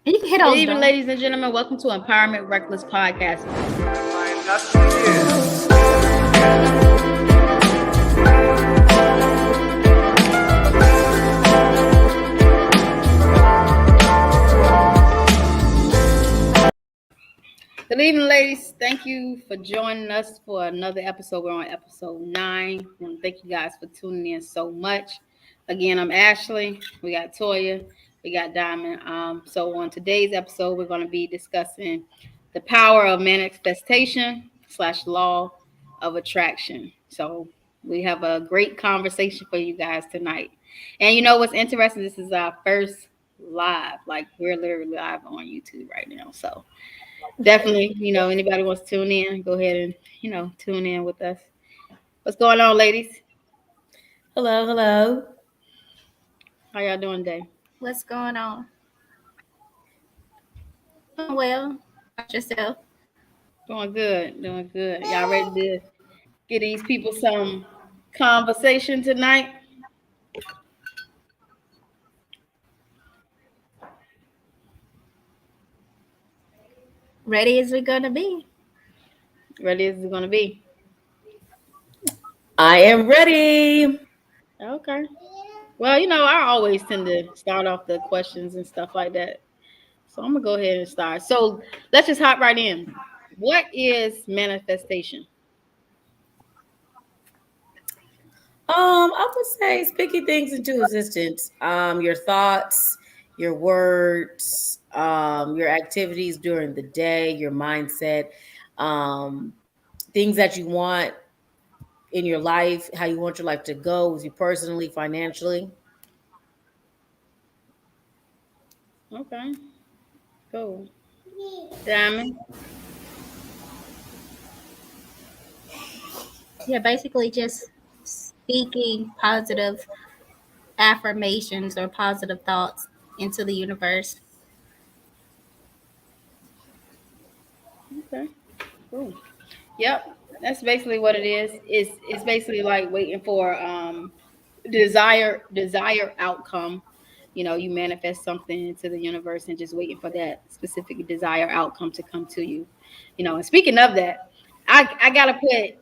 You can hit Good those evening, down. ladies and gentlemen. Welcome to Empowerment Reckless Podcast. Good evening, ladies. Thank you for joining us for another episode. We're on episode 9. I want to thank you guys for tuning in so much. Again, I'm Ashley. We got Toya. We got Diamond. So on today's episode, we're going to be discussing the power of manifestation / law of attraction. So we have a great conversation for you guys tonight. And you know what's interesting? This is our first live. Like we're literally live on YouTube right now. So definitely, anybody wants to tune in, go ahead and, tune in with us. What's going on, ladies? Hello, hello. How y'all doing today? What's going on? Doing well. About yourself? Doing good, doing good. Y'all ready to get these people some conversation tonight? Ready as we're gonna be. Ready as it's going to be. I am ready. Okay. Well, I always tend to start off the questions and stuff like that. So I'm going to go ahead and start. So let's just hop right in. What is manifestation? I would say speaking things into existence. Your thoughts, your words, your activities during the day, your mindset, um, things that you want in your life, how you want your life to go with you personally, financially. Okay, cool. Diamond? Yeah, basically just speaking positive affirmations or positive thoughts into the universe. Okay, cool. Yep, that's basically what it is. It's basically like waiting for desire outcome. You manifest something into the universe and just waiting for that specific desire outcome to come to you. And speaking of that, I gotta put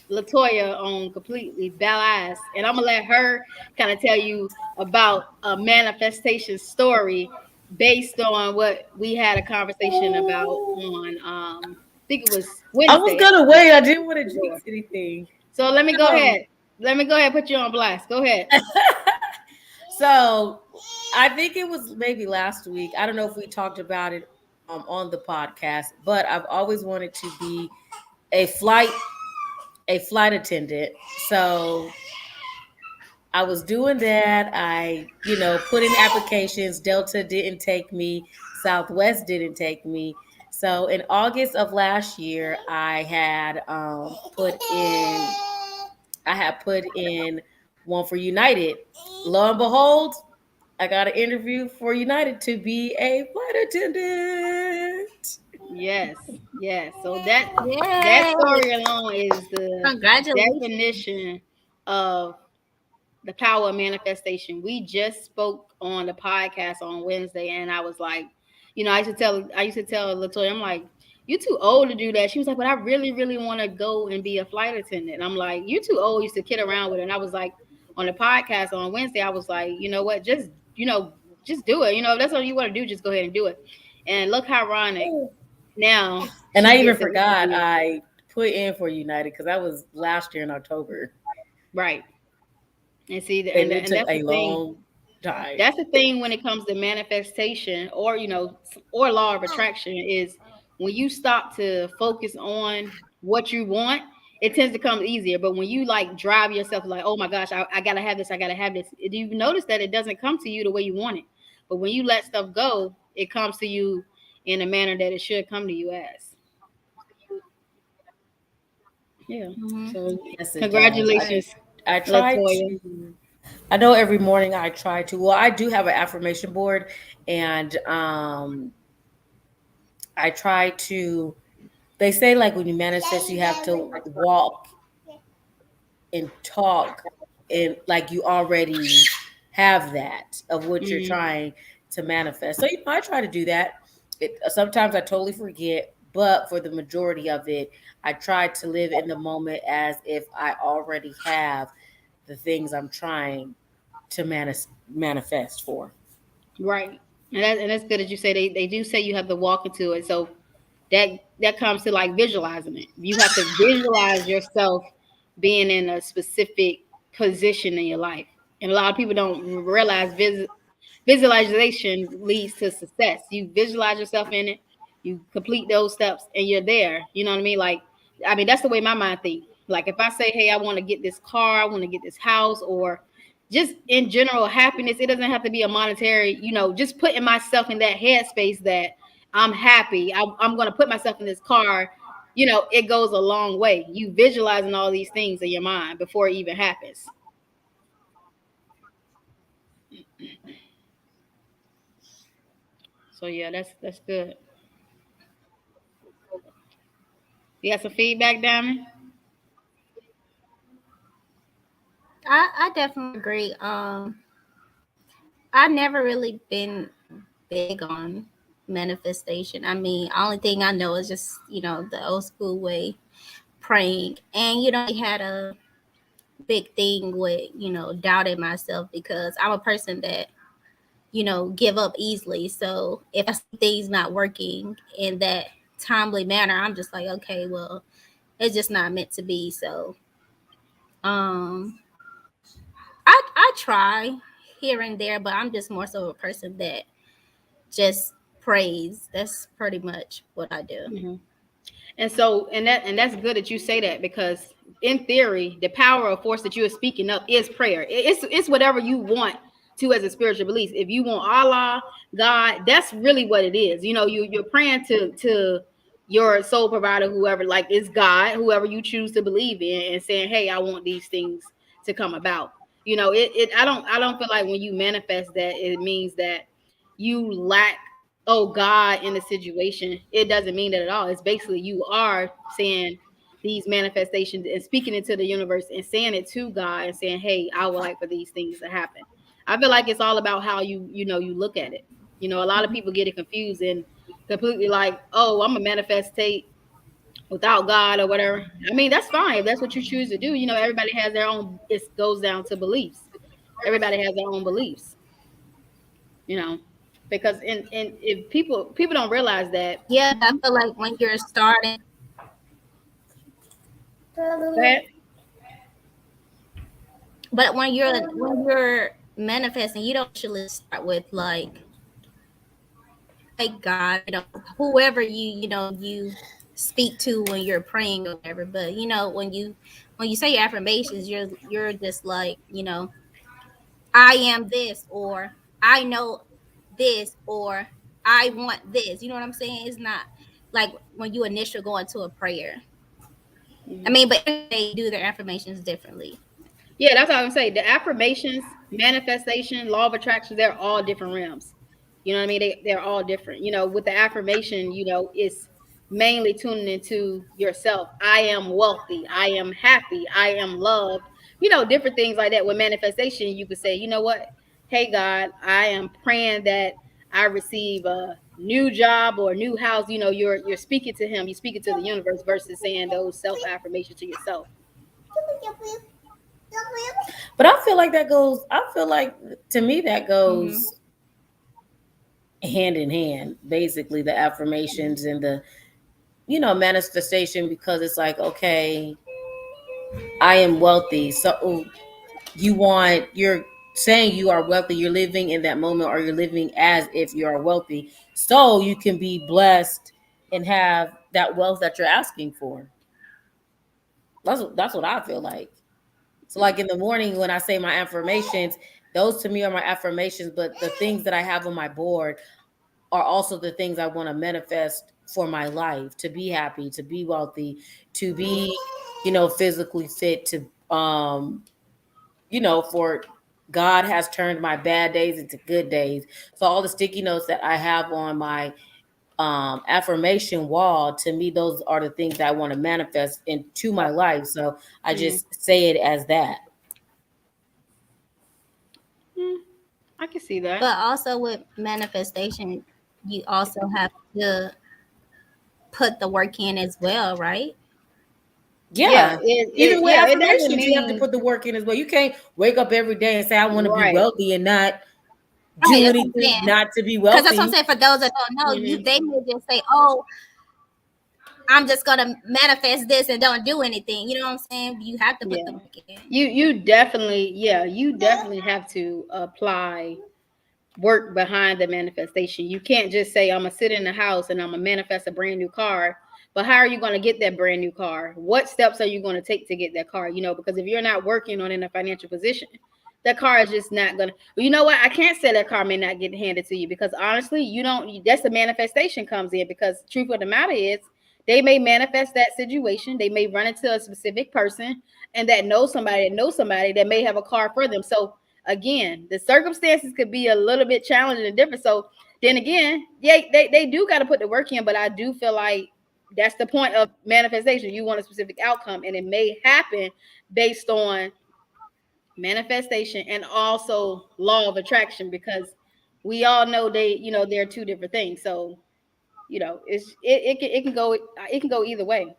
Latoya on completely balanced, and I'm gonna let her kind of tell you about a manifestation story based on what we had a conversation about on I think it was I was Wednesday gonna episode wait. I didn't want to before. jinx anything. So let me go Um, ahead. Let me go ahead and put you on blast. Go ahead. so I think it was maybe last week. I don't know if we talked about it on the podcast, but I've always wanted to be a flight a flight attendant. So I was doing that. I put in applications. Delta didn't take me. Southwest didn't take me. So in August of last year, I had put in one for United. Lo and behold, I got an interview for United to be a flight attendant. Yes, yes. So that Yay! story alone is the Congratulations. definition of the power of manifestation. We just spoke on the podcast on Wednesday, and I was like, I used to tell Latoya, I'm like, you too old to do that. She was like, but I really, really want to go and be a flight attendant. I'm like, you too old. Used to kid around with it. And I was like, on the podcast on Wednesday, I was like, you know what, just do it. If that's what you want to do, just go ahead and do it. And look how ironic. Now And she I even gets an forgot interview. I put in for United because that was last year in October. Right. And see, And and it and took that's the a thing. long time. That's the thing when it comes to manifestation or law of attraction is when you stop to focus on what you want, it tends to come easier. But when you like drive yourself like, oh my gosh, I gotta have this, I gotta have this, you notice that it doesn't come to you the way you want it. But when you let stuff go, it comes to you in a manner that it should come to you as. Yeah. Mm-hmm. So Yes, it does. congratulations, I try Latoya. to. I know every morning I try to. Well, I do have an affirmation board, and I try to. They say like when you manifest, you have to walk and talk, and like you already have that of what you're Mhm. trying to manifest. So I try to do that. Sometimes I totally forget, but for the majority of it, I try to live in the moment as if I already have the things I'm trying to manifest for. Right. And that's good that you say they do say you have to walk into it. So that that comes to like visualizing it. You have to visualize yourself being in a specific position in your life. And a lot of people don't realize visualization leads to success. You visualize yourself in it, you complete those steps, and you're there. You know what I mean? Like, I mean, that's the way my mind thinks. Like, if I say, "Hey, I want to get this car, I want to get this house," or just in general happiness, it doesn't have to be a monetary. Just putting myself in that headspace that I'm happy. I'm going to put myself in this car. It goes a long way. You visualizing all these things in your mind before it even happens. So yeah, that's good. You got some feedback, Diamond? I definitely agree. I never really been big on manifestation. I mean, only thing I know is just the old school way praying, and I had a big thing with doubting myself because I'm a person that give up easily. So if I see things not working in that timely manner, I'm just like, okay, well, it's just not meant to be. So um I try here and there, but I'm just more so a person that just prays. That's pretty much what I do. Hmm. And that's good that you say that, because in theory, the power or force that you are speaking up is prayer. It's whatever you want to as a spiritual belief. If you want Allah, God, that's really what it is. You're praying to your soul provider, whoever, like, is God, whoever you choose to believe in, and saying, "Hey, I want these things to come about." I don't feel like when you manifest that it means that you lack, oh, God in the situation. It doesn't mean that at all. It's basically you are saying these manifestations and speaking into the universe and saying it to God and saying, "Hey, I would like for these things to happen." I feel like it's all about how you look at it. A lot of people get it confused and completely like, "Oh, I'm a manifestate without God or whatever." I mean, that's fine if that's what you choose to do. Everybody has their own. It goes down to beliefs. Everybody has their own beliefs. You know, because and if people don't realize that. Yeah, I feel like when you're starting, Go ahead. but when you're manifesting, you don't usually start with like God, whoever you speak to when you're praying or whatever. But when you say your affirmations, you're just like, I am this, or I know this, or I want this. You know what I'm saying? It's not like when you initially go into a prayer. I Mhm. mean, but they do their affirmations differently. Yeah, that's what I'm saying. The affirmations, manifestation, law of attraction, they're all different realms. You know what I mean? They're all different. With the affirmation, it's mainly tuning into yourself. I am wealthy. I am happy. I am loved. Different things like that. With manifestation, you could say, "You know what? Hey, God, I am praying that I receive a new job or a new house." You're speaking to him. You're speaking to the universe versus saying those self affirmations to yourself. But I feel like that goes. I feel like to me that Mm-hmm. goes hand in hand. Basically, the affirmations and the manifestation, because it's like, okay, I am wealthy. So you're saying you are wealthy. You're living in that moment, or you're living as if you are wealthy, so you can be blessed and have that wealth that you're asking for. That's what I feel like. So, like in the morning when I say my affirmations, those to me are my affirmations. But the things that I have on my board are also the things I want to manifest for my life: to be happy, to be wealthy, to be, physically fit, to for God has turned my bad days into good days. So all the sticky notes that I have on my affirmation wall, to me, those are the things that I want to manifest into my life. So I Mhm. just say it as that. Mm. I can see that. But also with manifestation, you also have to put the work in as well, right? Yeah, Yeah. Even with it doesn't affirmations, you have to mean put the work in as well. You can't wake up every day and say, I want to be right. wealthy and not Right, do that's what I'm anything saying. not to be Because that's what I'm wealthy. saying. For those that don't know, you Hmm. they may just say, "Oh, I'm just gonna manifest this and don't do anything." You know what I'm saying? You have to put Yeah. the work in. You definitely, yeah, you definitely have to apply work behind the manifestation. You can't just say, I'm gonna sit in the house and I'm gonna manifest a brand new car. But how are you gonna get that brand new car? What steps are you gonna take to get that car? You know, because if you're not working on in a financial position, that car is just not gonna. Well, you know what? I can't say that car may not get handed to you because honestly, you don't. That's the manifestation comes in because truth of the matter is, they may manifest that situation. They may run into a specific person and that knows somebody that may have a car for them. So again, the circumstances could be a little bit challenging and different. So then again, yeah, they do got to put the work in, but I do feel like that's the point of manifestation. You want a specific outcome, and it may happen based on manifestation and also law of attraction because we all know they're two different things. So it can go either way.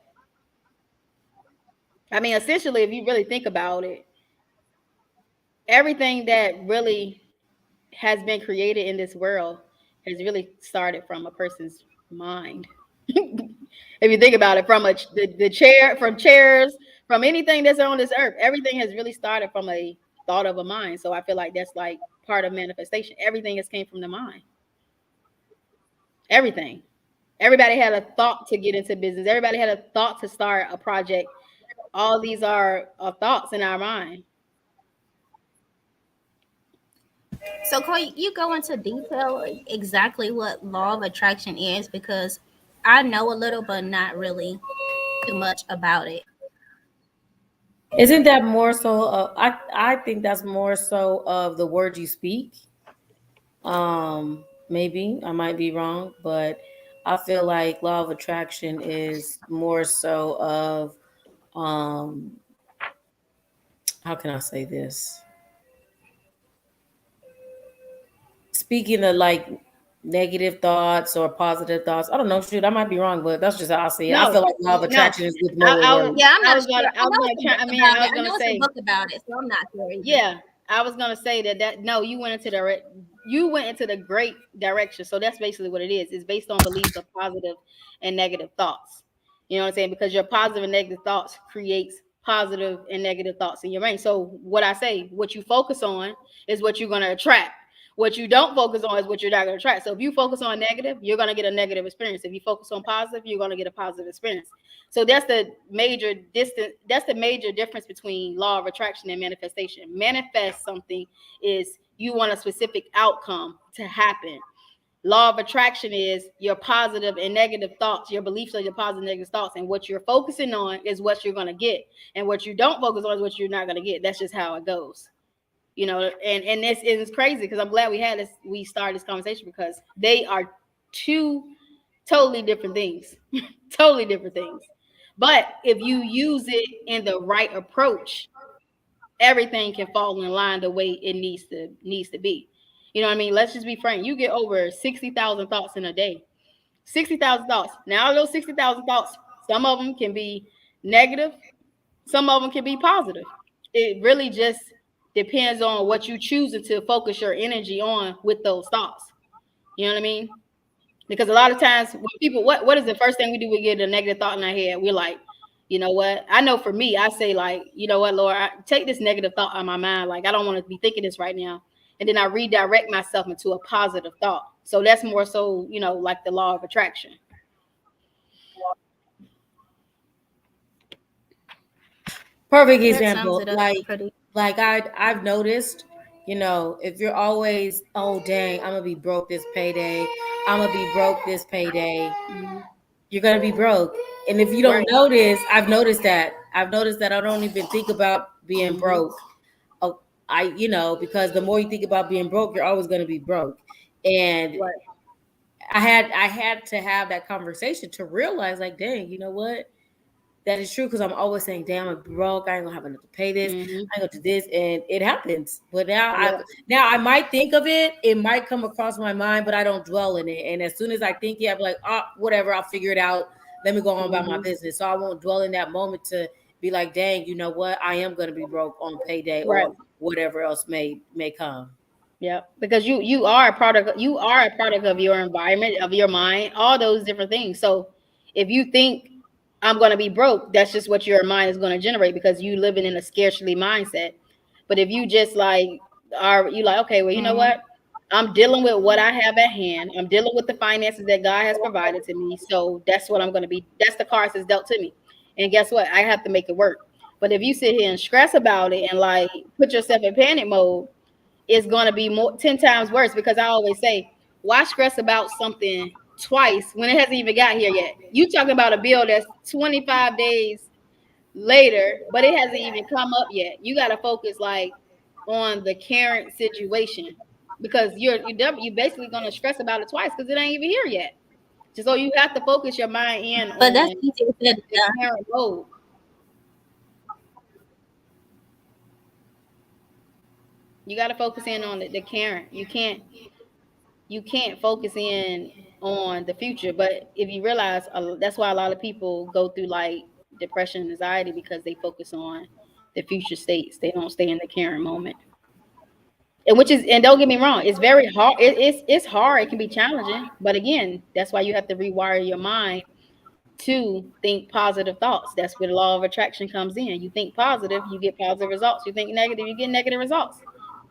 I mean, essentially, if you really think about it, everything that really has been created in this world has really started from a person's mind. If you think about it, from the chair, from chairs, from anything that's on this earth, everything has really started from a thought of a mind. So I feel like that's like part of manifestation. Everything has came from the mind. Everything. Everybody had a thought to get into business. Everybody had a thought to start a project. All these are thoughts in our mind. So, Corey, you go into detail exactly what law of attraction is because I know a little, but not really too much about it. Isn't that more so? I think that's more so of the words you speak. Maybe I might be wrong, but I feel like law of attraction is more so of um, how can I say this? Speaking of like negative thoughts or positive thoughts. I don't know. Shoot, I might be wrong, but that's just how I see it. I No, feel like law of no. attraction is with more words. Yeah, I'm I not was sure. gonna, I was gonna try. I mean, I was I gonna know it's a say, book about it, so I'm not sure either. yeah, I was gonna say that no, you went into the great direction. So that's basically what it is. It's based on beliefs of positive and negative thoughts. You know what I'm saying? Because your positive and negative thoughts creates positive and negative thoughts in your brain. So what I say, what you focus on is what you're gonna attract. What you don't focus on is what you're not gonna attract. So if you focus on negative, you're gonna get a negative experience. If you focus on positive, you're gonna get a positive experience. So that's the major difference between law of attraction and manifestation. Manifest something is you want a specific outcome to happen. Law of attraction is your positive and negative thoughts. Your beliefs are your positive and negative thoughts, and what you're focusing on is what you're going to get, and what you don't focus on is what you're not going to get. That's just how it goes. And this is crazy because I'm glad we started this conversation because they are two totally different things. Totally different things. But if you use it in the right approach, everything can fall in line the way it needs to be. You know what I mean? Let's just be frank. You get over 60,000 thoughts in a day. 60,000 thoughts. Now those 60,000 thoughts, some of them can be negative, some of them can be positive. It really just depends on what you choose to focus your energy on with those thoughts. You know what I mean? Because a lot of times when people, what is the first thing we do? We get a negative thought in our head. We're like, you know what? I know for me, I say like, you know what, Lord, take this negative thought out of my mind. Like I don't want to be thinking this right now. And then I redirect myself into a positive thought. So that's more so, like the law of attraction. Perfect That sums example. it up pretty. Like I've noticed, if you're always, oh dang, I'm gonna be broke this payday, I'm gonna be broke this payday, Mhm. you're gonna be broke. And if you don't Right. notice, I've noticed that I don't even think about being Hmm. broke. Oh, because the more you think about being broke, you're always gonna be broke. And Right. I had to have that conversation to realize, like, dang, you know what? That is true because I'm always saying, "Damn, I'm broke. I ain't gonna have enough to pay this. Mm-hmm. I ain't gonna do this," and it happens. But Yep. now I might think of it. It might come across my mind, but I don't dwell in it. And as soon as I think it, I'm like, "Oh, whatever. I'll figure it out. Let me go on about my Mm-hmm. business." So I won't dwell in that moment to be like, "Dang, you know what? I am gonna be broke on payday Right. or whatever else may come." Yep. Because you are a product. You are a product of your environment, of your mind, all those different things. So if you think I'm going to be broke, that's just what your mind is going to generate because you living in a scarcity mindset. But if you just like are you like, okay, well, you know Mm-hmm. what? I'm dealing with what I have at hand. I'm dealing with the finances that God has provided to me. So that's what I'm going to be. That's the cards that's dealt to me. And guess what? I have to make it work. But if you sit here and stress about it and like put yourself in panic mode, it's going to be more 10 times worse because I always say, why stress about something twice when it hasn't even got here yet? You talking about a bill that's 25 days later, but it hasn't even come up yet. You got to focus like on the current situation because you basically going to stress about it twice because it ain't even here yet. So you have to focus your mind in But that's on easier said than the done. current mode. You got to focus in on the current. You can't focus in on the future. But if you realize that's why a lot of people go through like depression and anxiety because they focus on the future states. They don't stay in the current moment. And which is and don't get me wrong, it's very hard. It's hard. It can be challenging. But again, that's why you have to rewire your mind to think positive thoughts. That's where the law of attraction comes in. You think positive, you get positive results. You think negative, you get negative results.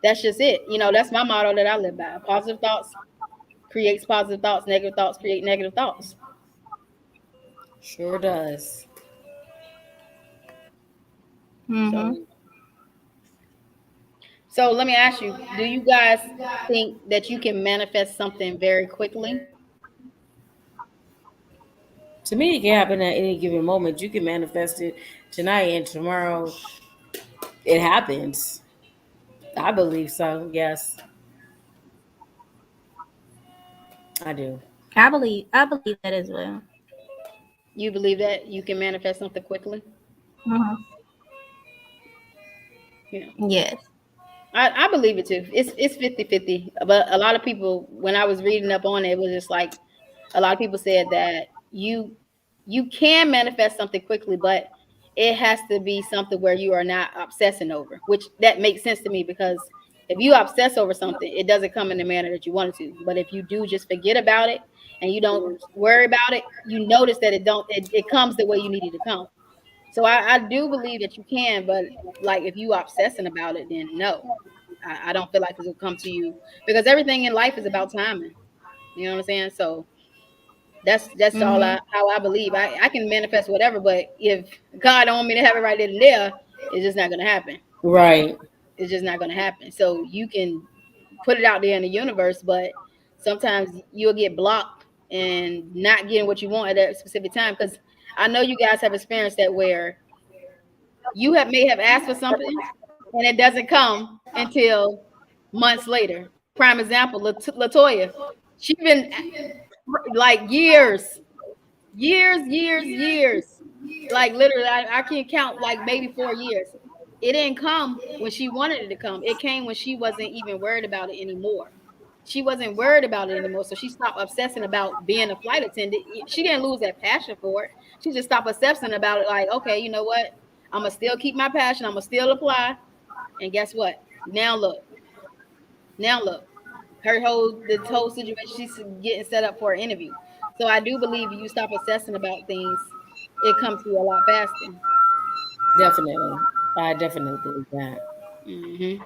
That's just it. That's my motto that I live by. Positive thoughts creates positive thoughts. Negative thoughts create negative thoughts. Sure does. Mm-hmm. So, so let me ask you: do you guys think that you can manifest something very quickly? To me, it can happen at any given moment. You can manifest it tonight and tomorrow. It happens. I believe so. Yes, I do. I believe that as well. You believe that you can manifest something quickly? Mm-hmm. Yeah. Yes. I believe it too. It's 50-50. But a lot of people, when I was reading up on it, it was just like a lot of people said that you can manifest something quickly, but it has to be something where you are not obsessing over, which that makes sense to me because if you obsess over something, it doesn't come in the manner that you want it to. But if you do just forget about it and you don't worry about it, you notice that it comes the way you need it to come. So I do believe that you can, but like if you obsessing about it, then no. I don't feel like it'll come to you because everything in life is about timing. You know what I'm saying? So that's all Mm-hmm. how I believe. I can manifest whatever, but if God don't want me to have it right then and there, it's just not gonna happen. Right. It's just not gonna happen. So you can put it out there in the universe, but sometimes you'll get blocked and not getting what you want at that specific time. Because I know you guys have experienced that where you may have asked for something and it doesn't come until months later. Prime example, Latoya. She been like years. Like literally, I can count like maybe 4 years. It didn't come when she wanted it to come. It came when she wasn't even worried about it anymore. She wasn't worried about it anymore. So she stopped obsessing about being a flight attendant. She didn't lose that passion for it. She just stopped obsessing about it. Like, okay, you know what? I'm gonna still keep my passion. I'm gonna still apply. And guess what? Now look. Now look. The whole situation. She's getting set up for an interview. So I do believe if you stop obsessing about things, it comes to you a lot faster. Definitely. I definitely believe that. Hmm.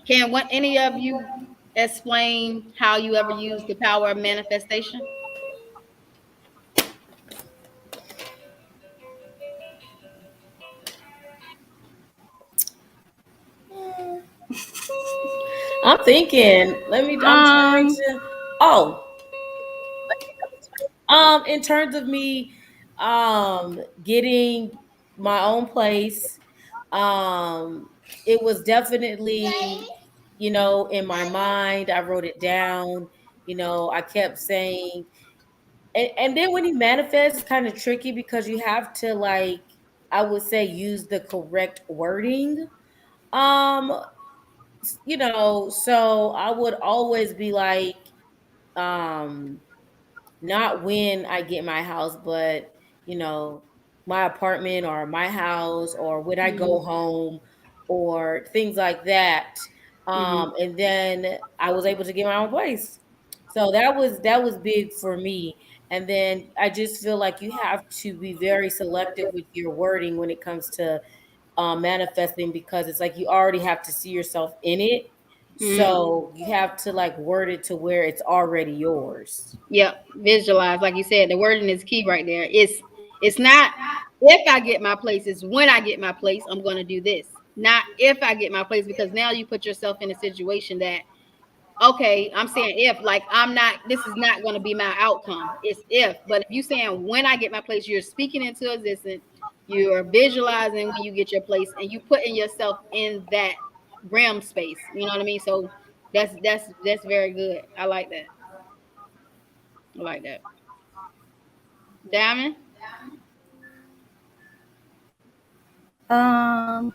Can what any of you explain how you ever use the power of manifestation? I'm thinking. I'm trying Um, to. Oh, in terms of me, getting my own place, it was definitely, in my mind. I wrote it down. I kept saying, And then when you manifest, it's kind of tricky because you have to, like, I would say, use the correct wording. Um, so I would always be like, um, not when I get my house, but you know, my apartment or my house or when I Mm-hmm. go home or things like that. Mm-hmm. And then I was able to get my own place. So that was big for me. And then I just feel like you have to be very selective with your wording when it comes to manifesting, because it's like you already have to see yourself in it. Mm-hmm. So you have to like word it to where it's already yours. Yep, visualize, like you said, the wording is key right there. It's not if I get my place, it's when I get my place, I'm gonna do this. Not if I get my place, because now you put yourself in a situation that, okay, I'm saying if, like, I'm not, this is not gonna be my outcome. It's if. But if you saying when I get my place, you're speaking into existence, you're visualizing when you get your place, and you putting yourself in that realm space. You know what I mean? So that's very good. I like that. I like that. Diamond. Um,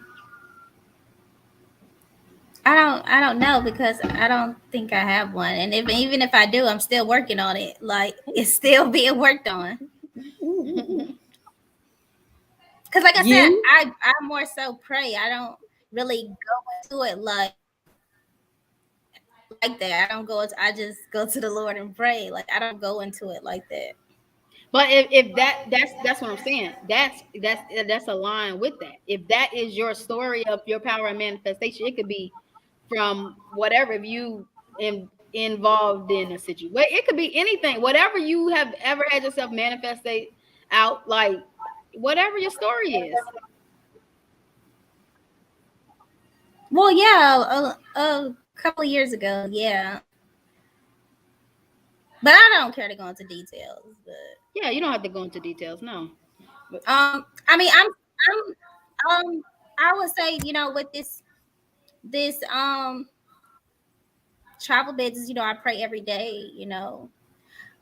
I don't know because I don't think I have one, and if even if I do, I'm still working on it. Like it's still being worked on. Because like I said, You? I more so pray. I don't really go into it like that. I don't go. I just go to the Lord and pray. Like I don't go into it like that. But if that's what I'm saying. That's aligned with that. If that is your story of your power and manifestation, it could be from whatever. If you involved in a situation, it could be anything. Whatever you have ever had yourself manifestate out, like whatever your story is. Well, yeah, a couple of years ago, yeah, but I don't care to go into details. Yeah, you don't have to go into details. No. But I mean, I would say, with this travel business, I pray every day,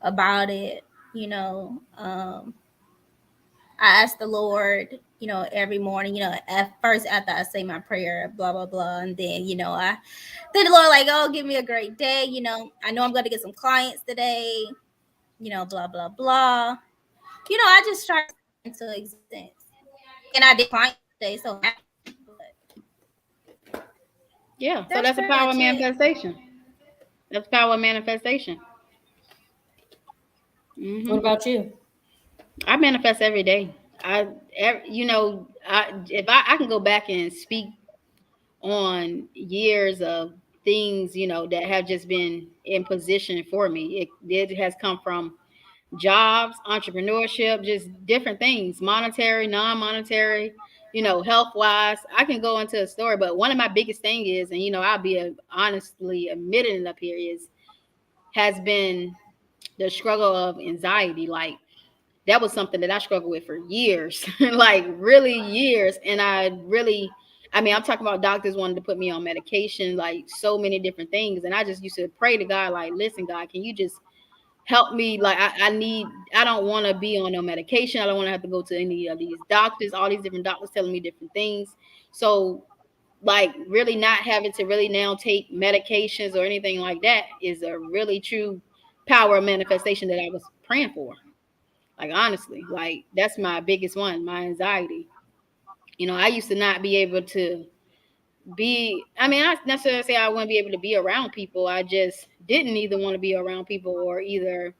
about it. You know, I ask the Lord, every morning, at first after I say my prayer, blah blah blah, and then, then the Lord like, oh, give me a great day. I know I'm going to get some clients today. Blah blah blah. I just try to into existence, and I did clients today, so happy. But yeah, so that's that's a pretty power of much it. manifestation. That's power of manifestation. What Hmm. about you? I manifest every day. If I can go back and speak on years of things, that have just been in position for me. It has come from jobs, entrepreneurship, just different things, monetary, non-monetary, health wise. I can go into a story, but one of my biggest thing is, and I'll be honestly admitting it up here, is has been the struggle of anxiety. Like that was something that I struggled with for years, like really years. And I'm talking about doctors wanted to put me on medication, like so many different things. And I just used to pray to God, like, listen, God, can you just help me? Like, I don't want to be on no medication. I don't want to have to go to any of these doctors, all these different doctors telling me different things. So, like, really not having to really now take medications or anything like that is a really true power of manifestation that I was praying for. Like honestly, like that's my biggest one, my anxiety. I used to not be able to I necessarily say I wouldn't be able to be around people. I just didn't either want to be around people or either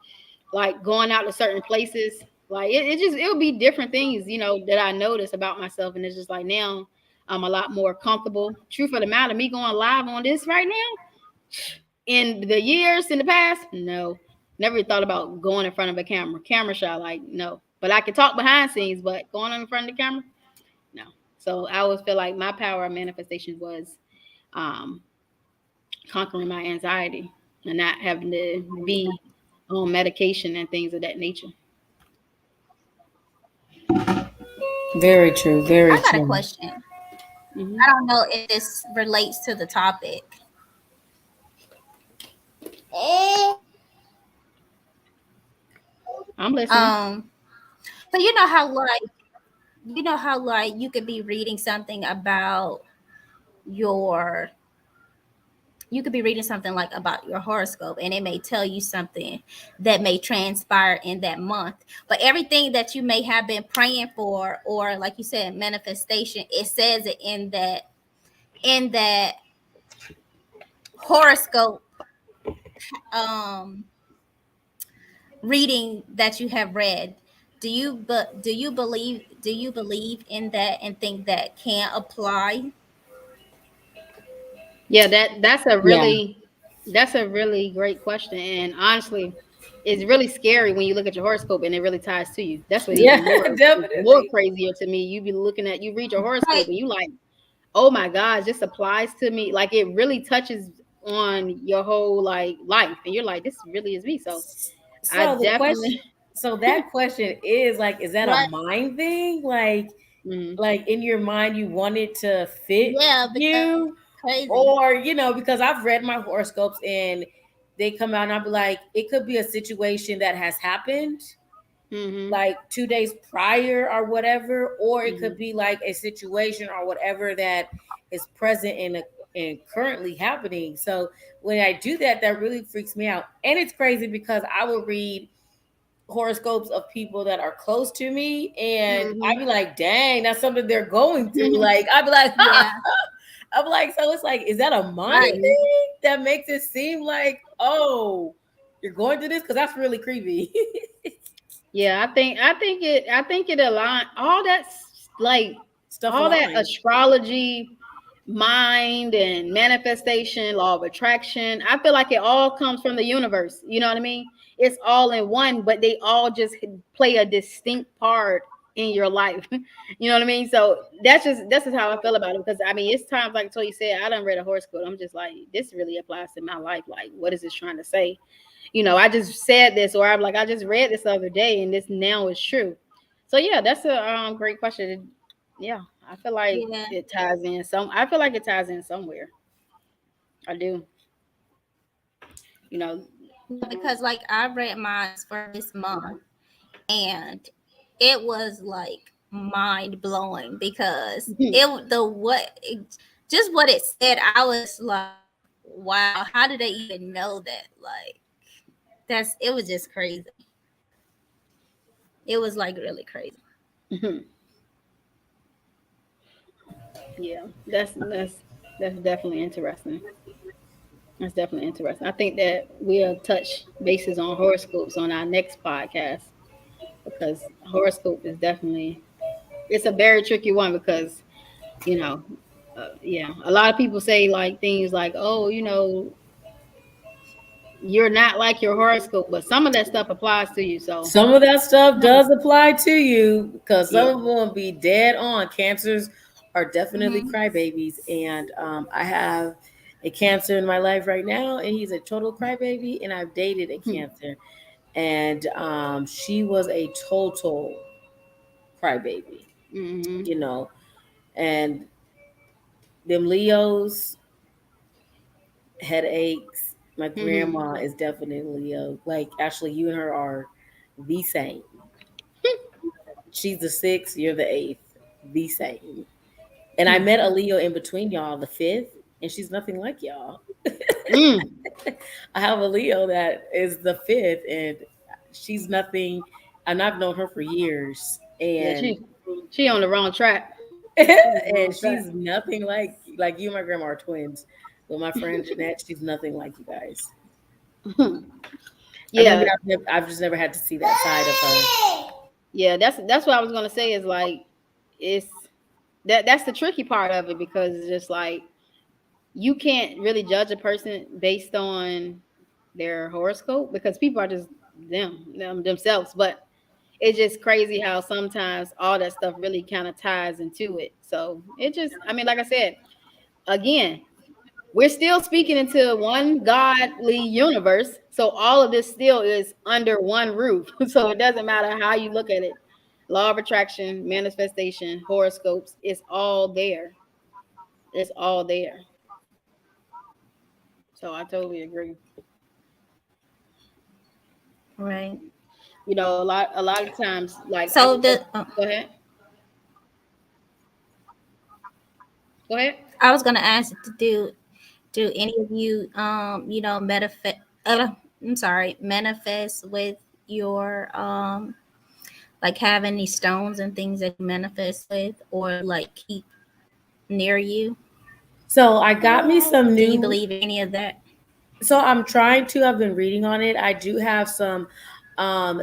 like going out to certain places. Like it would be different things, that I noticed about myself. And it's just like now I'm a lot more comfortable. Truth of the matter, me going live on this right now, in the years in the past, no. Never thought about going in front of a camera shy, like no. But I can talk behind scenes, but going in front of the camera, no. So I always feel like my power of manifestation was um, conquering my anxiety and not having to be on medication and things of that nature. Very true. Very I got a true. question. Hmm. I don't know if this relates to the topic. I'm listening. Um, so you know how you could be reading something about your you could be reading something like about your horoscope, and it may tell you something that may transpire in that month, but everything that you may have been praying for, or like you said, manifestation, it says it in that horoscope um reading that you have read. Do you believe in that and think that can apply? Yeah, that's a Yeah. really great question. And honestly, it's really scary when you look at your horoscope and it really ties to you. That's what Yeah, even more is more definitely. crazier to me. You be looking at you read your horoscope Right. and you like, oh my gosh, this applies to me. Like it really touches on your whole like life. And you're like, this really is me. So I So the question, definitely so that question is like, is that a Right. mind thing? Mhm. Like in your mind, you want it to fit Yeah, because you, crazy. or because I've read my horoscopes and they come out and I'll be like, it could be a situation that has happened Mhm. like 2 days prior or whatever, or it could Mhm. be like a situation or whatever that is present and currently happening. So when I do that, that really freaks me out. And it's crazy because I will read horoscopes of people that are close to me and I'd be Mhm. like, dang, that's something they're going through. Like I'd be like, Yeah. I'm like, so it's like, is that a mind Right. Mhm. thing that makes it seem like, oh, you're going through this? Because that's really creepy. Yeah, I think it align all that's like Stuff all that aligns. astrology, mind and manifestation, law of attraction. I feel like it all comes from the universe. You know what I mean? It's all in one, but they all just play a distinct part in your life. You know what I mean? So that's just how I feel about it because I mean it's times like Toy said, I done read a horoscope. I'm just like, this really applies to my life. Like, what is this trying to say? I just said this, or I'm like, I just read this the other day, and this now is true. So yeah, that's a great question. Yeah, I feel like Yeah. it ties in some. I feel like it ties in somewhere. I do. You know. Yeah, because like I read mine for this month, and it was like mind blowing because just what it said. I was like, wow, how did they even know that? Like it was just crazy. It was like really crazy. Yeah, that's definitely interesting. That's definitely interesting. I think that we'll touch bases on horoscopes on our next podcast because horoscope is definitely it's a very tricky one because you know yeah, a lot of people say like things like, oh, you're not like your horoscope, but some of that stuff applies to you. So Some of that stuff does apply to you because some yeah. of them will be dead on. Cancers are definitely Hmm. crybabies. And I have a cancer in my life right now, and he's a total crybaby. And I've dated a Hmm. cancer, and she was a total crybaby, Hmm. you know. And them Leos, headaches. My Hmm. grandma is definitely Leo. Like, actually, you and her are the same. She's the sixth, you're the eighth, the same. And I met a Leo in between y'all, the fifth, and she's nothing like y'all. Mm. I have a Leo that is the fifth, and she's nothing. And I've known her for years, Yeah, and she on the wrong track. She on the and wrong she's track. nothing like you and my grandma are twins. But my friend Jeanette, she's nothing like you guys. Or maybe Yeah, I've just never had to see that side of her. yeah. That's what I was gonna say. Is like it's that's the tricky part of it because it's just like you can't really judge a person based on their horoscope because people are just themselves. But it's just crazy how sometimes all that stuff really kind of ties into it. So it just, I mean, like I said, again, we're still speaking into one godly universe. So all of this still is under one roof. So it doesn't matter how you look at it. Law of attraction, manifestation, horoscopes, it's all there. It's all there. So I totally agree. Right. A lot of times, like I So would the go ahead. Go ahead. I was gonna ask, do any of you manifest with your like have any stones and things that you manifest with or like keep near you? So I got me some Do you new. believe in any of that? So I'm trying to. I've been reading on it. I do have some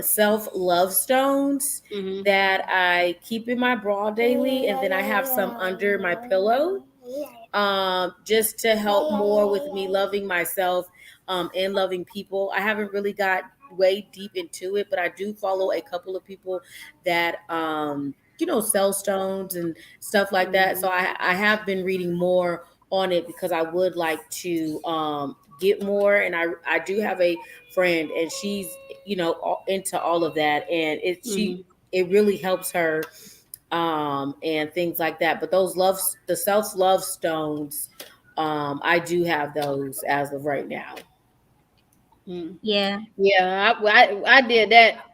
self love stones Mm-hmm. that I keep in my bra daily, and then I have some under my pillow, just to help more with me loving myself, and loving people. I haven't really got way deep into it, but I do follow a couple of people that sell stones and stuff like that. Mm-hmm. So I have been reading more on it because I would like to get more. And I do have a friend, and she's into all of that, and Mm-hmm. it really helps her, and things like that. But the self love stones, I do have those as of right now. Mm. Yeah. Yeah, I did that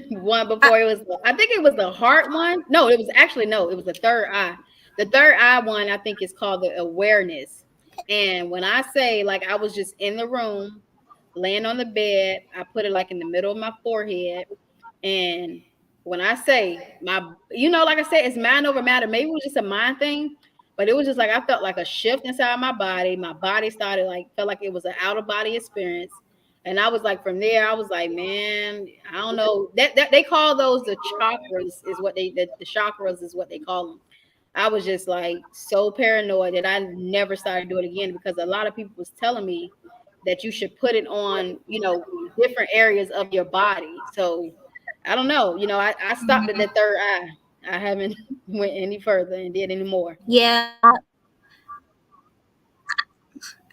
one I, before. I think it was the heart one. No, it was actually no, it was the third eye. The third eye one I think is called the awareness. And when I say like I was just in the room, laying on the bed, I put it like in the middle of my forehead. And when I say like I said, it's mind over matter. Maybe it was just a mind thing, but it was just like I felt like a shift inside my body. My body started like felt like it was an out of body experience. And I was like, from there, I was like, man, I don't know. That they call those the chakras, is what the chakras is what they call them. I was just like so paranoid that I never started doing it again because a lot of people was telling me that you should put it on, different areas of your body. So I don't know. I stopped at the third eye. I haven't went any further and did any more. yeah,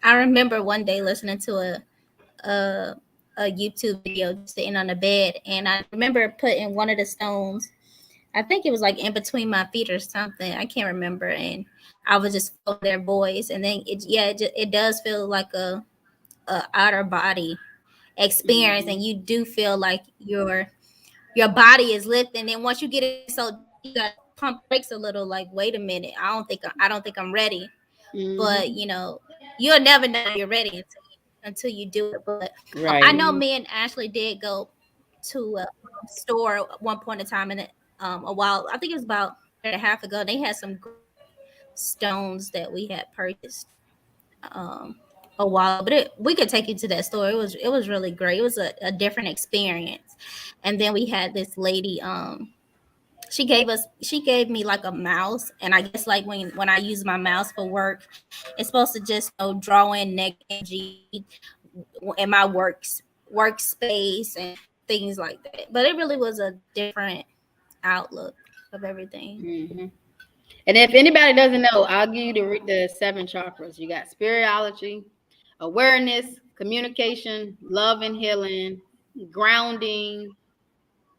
I remember one day listening to a a YouTube video just sitting on the bed, and I remember putting one of the stones. I think it was like in between my feet or something. I can't remember, and I was just feeling their voice, and then it does feel like a outer body experience, Hmm. and you do feel like your body is lifting. And once you get in so deep, you gotta pump brakes a little. Like, wait a minute, I don't think I'm ready. But Hmm. you'll never know you're ready until you do it. But I Right. know Hmm. me and Ashley did go to a store at one point in time, and a while. I think it was about a year and a half ago. They had some great stones that we had purchased um, a while. But we could take you to that store. It was really great. It was a different experience. And then we had this lady. She gave me like a mouse, and I guess like when I use my mouse for work, it's supposed to just draw in negative energy in my workspace and things like that. But it really was a different outlook of everything. Hmm. And if anybody doesn't know, I'll give you the seven chakras. You got spirituality, awareness, communication, love and healing, grounding.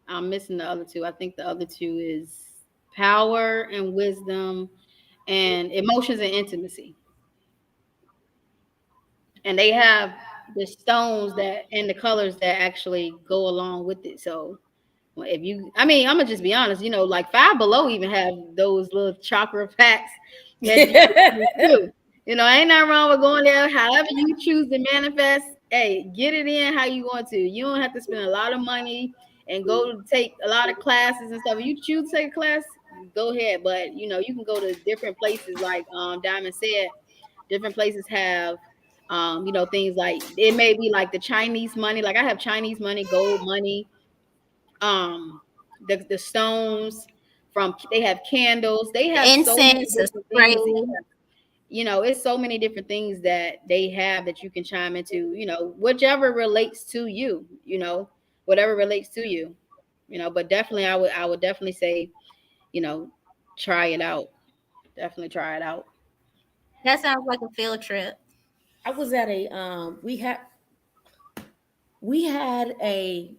I'm missing the other two. I think the other two is power and wisdom and emotions and intimacy. And they have the stones that and the colors that actually go along with it. So if you, I mean, I'm gonna just be honest. Like Five Below even have those little chakra packs that you can use too. Ain't nothing wrong with going there. However you choose to manifest, hey, get it in how you want to. You don't have to spend a lot of money and go to take a lot of classes and stuff. If you choose to take a class, go ahead. But you can go to different places, like Diamond said. Different places have things like it may be like the Chinese money. Like I have Chinese money, gold money, um the stones from they have candles. They have so many Incense, a different things spray. here. It's so many different things that they have that you can chime into, whichever relates to you, whatever relates to you. But definitely I would definitely say, you know try it out. Definitely try it out. That sounds like a field trip. I was at a we had a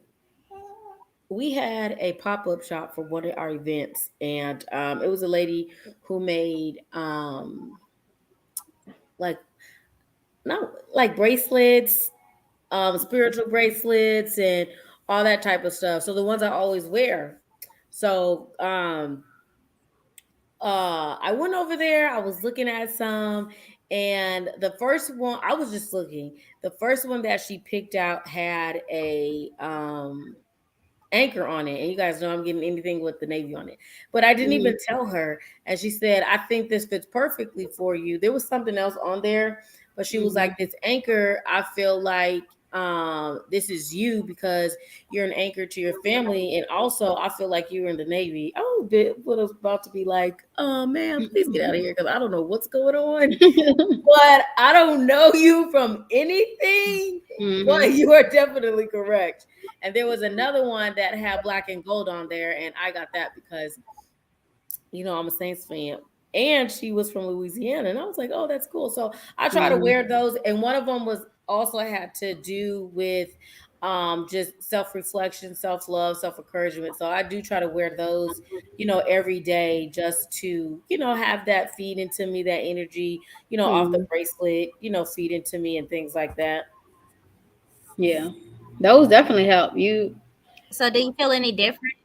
we had a pop-up shop for one of our events, and it was a lady who made like not like bracelets, spiritual bracelets, and all that type of stuff. So the ones I always wear. So I went over there, I was looking at some, and the first one I was just looking. The first one that she picked out had a anchor on it. And you guys know I'm getting anything with the Navy on it. But I didn't even Mhm. tell her. And she said, I think this fits perfectly for you. There was something else on there, but she was like, Mhm. this anchor, I feel like this is you because you're an anchor to your family. And also I feel like you were in the Navy. I was about to be like, oh man, please get out of here because I don't know what's going on. But I don't know you from anything, but Mhm. you are definitely correct. And there was another one that had black and gold on there, and I got that because I'm a Saints fan. And she was from Louisiana, and I was like, "Oh, that's cool." So I try to Mhm. wear those, and one of them was also had to do with just self reflection, self love, self encouragement. So I do try to wear those, every day, just to have that feed into me, that energy, off the Mhm. bracelet, feed into me, and things like that. Yeah, those definitely help you. So do you feel any different?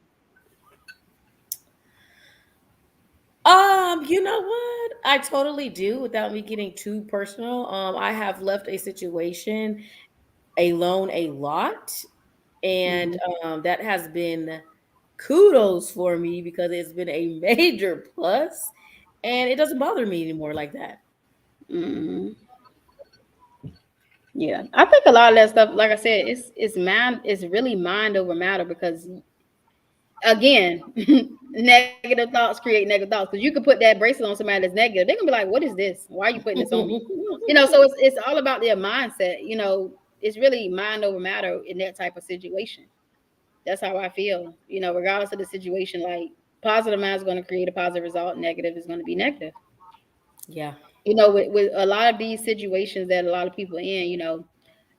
You know what? I totally do without me getting too personal. I have left a situation alone a lot, and Mhm. that has been kudos for me because it's been a major plus, and it doesn't bother me anymore like that. Mhm. Yeah, I think a lot of that stuff, like I said, it's mind, it's really mind over matter because again, negative thoughts create negative thoughts. Because you could put that bracelet on somebody that's negative, they're gonna be like, "What is this? Why are you putting this on me?" So it's all about their mindset. It's really mind over matter in that type of situation. That's how I feel. Regardless of the situation, like positive mind is going to create a positive result, negative is going to be negative. Yeah. With a lot of these situations that a lot of people in,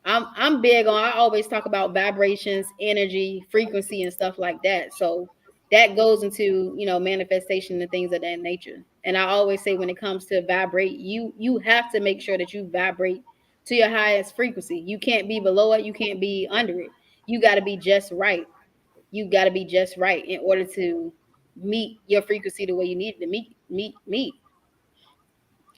I'm big on. I always talk about vibrations, energy, frequency, and stuff like that. So that goes into manifestation and things of that nature. And I always say when it comes to vibrate, you have to make sure that you vibrate to your highest frequency. You can't be below it. You can't be under it. You got to be just right. You got to be just right in order to meet your frequency the way you need it to meet.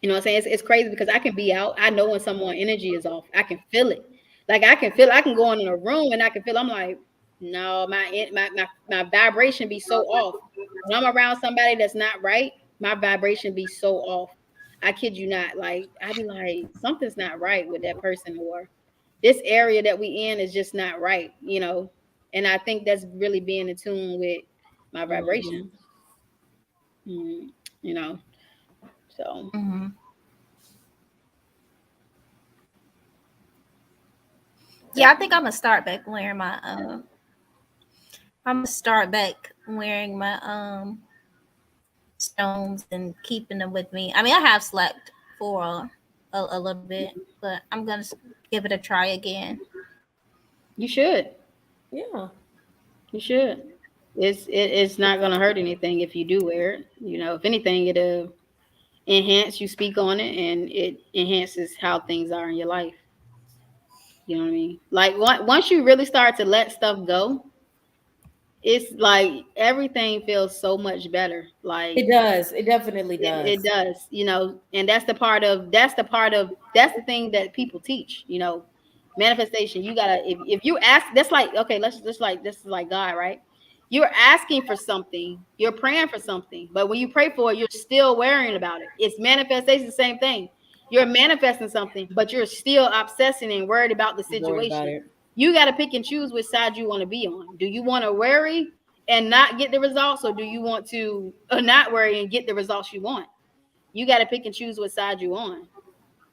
What I'm saying? It's crazy because I can be out. I know when someone energy is off. I can feel it. Like I can feel. I can go in a room and I can feel. I'm like, no, my vibration be so off. When I'm around somebody that's not right, my vibration be so off. I kid you not. Like I be like, something's not right with that person, or this area that we in is just not right. And I think that's really being in tune with my Mhm. vibration. Mm, you know. So. Hmm. Yeah, I think I'm gonna start back wearing my I'm gonna start back wearing my stones and keeping them with me. I mean, I have slept for a little bit, but I'm gonna give it a try again. You should. Yeah. You should. It's not gonna hurt anything if you do wear it. If anything, it'll enhance. You speak on it, and it enhances how things are in your life. You know what I mean? Like once you really start to let stuff go, it's like everything feels so much better. Like It does. It definitely it does. does, and that's the thing that people teach, manifestation. You gotta, if you ask, that's like, okay, let's just like, this is like God, right? You're asking for something, you're praying for something, but when you pray for it, you're still worrying about it. It's manifestation, the same thing. You're manifesting something, but you're still obsessing and worried about the Worried about situation. it. You got to pick and choose which side you want to be on. Do you want to worry and not get the results, or do you want to not worry and get the results you want? You got to pick and choose what side you on.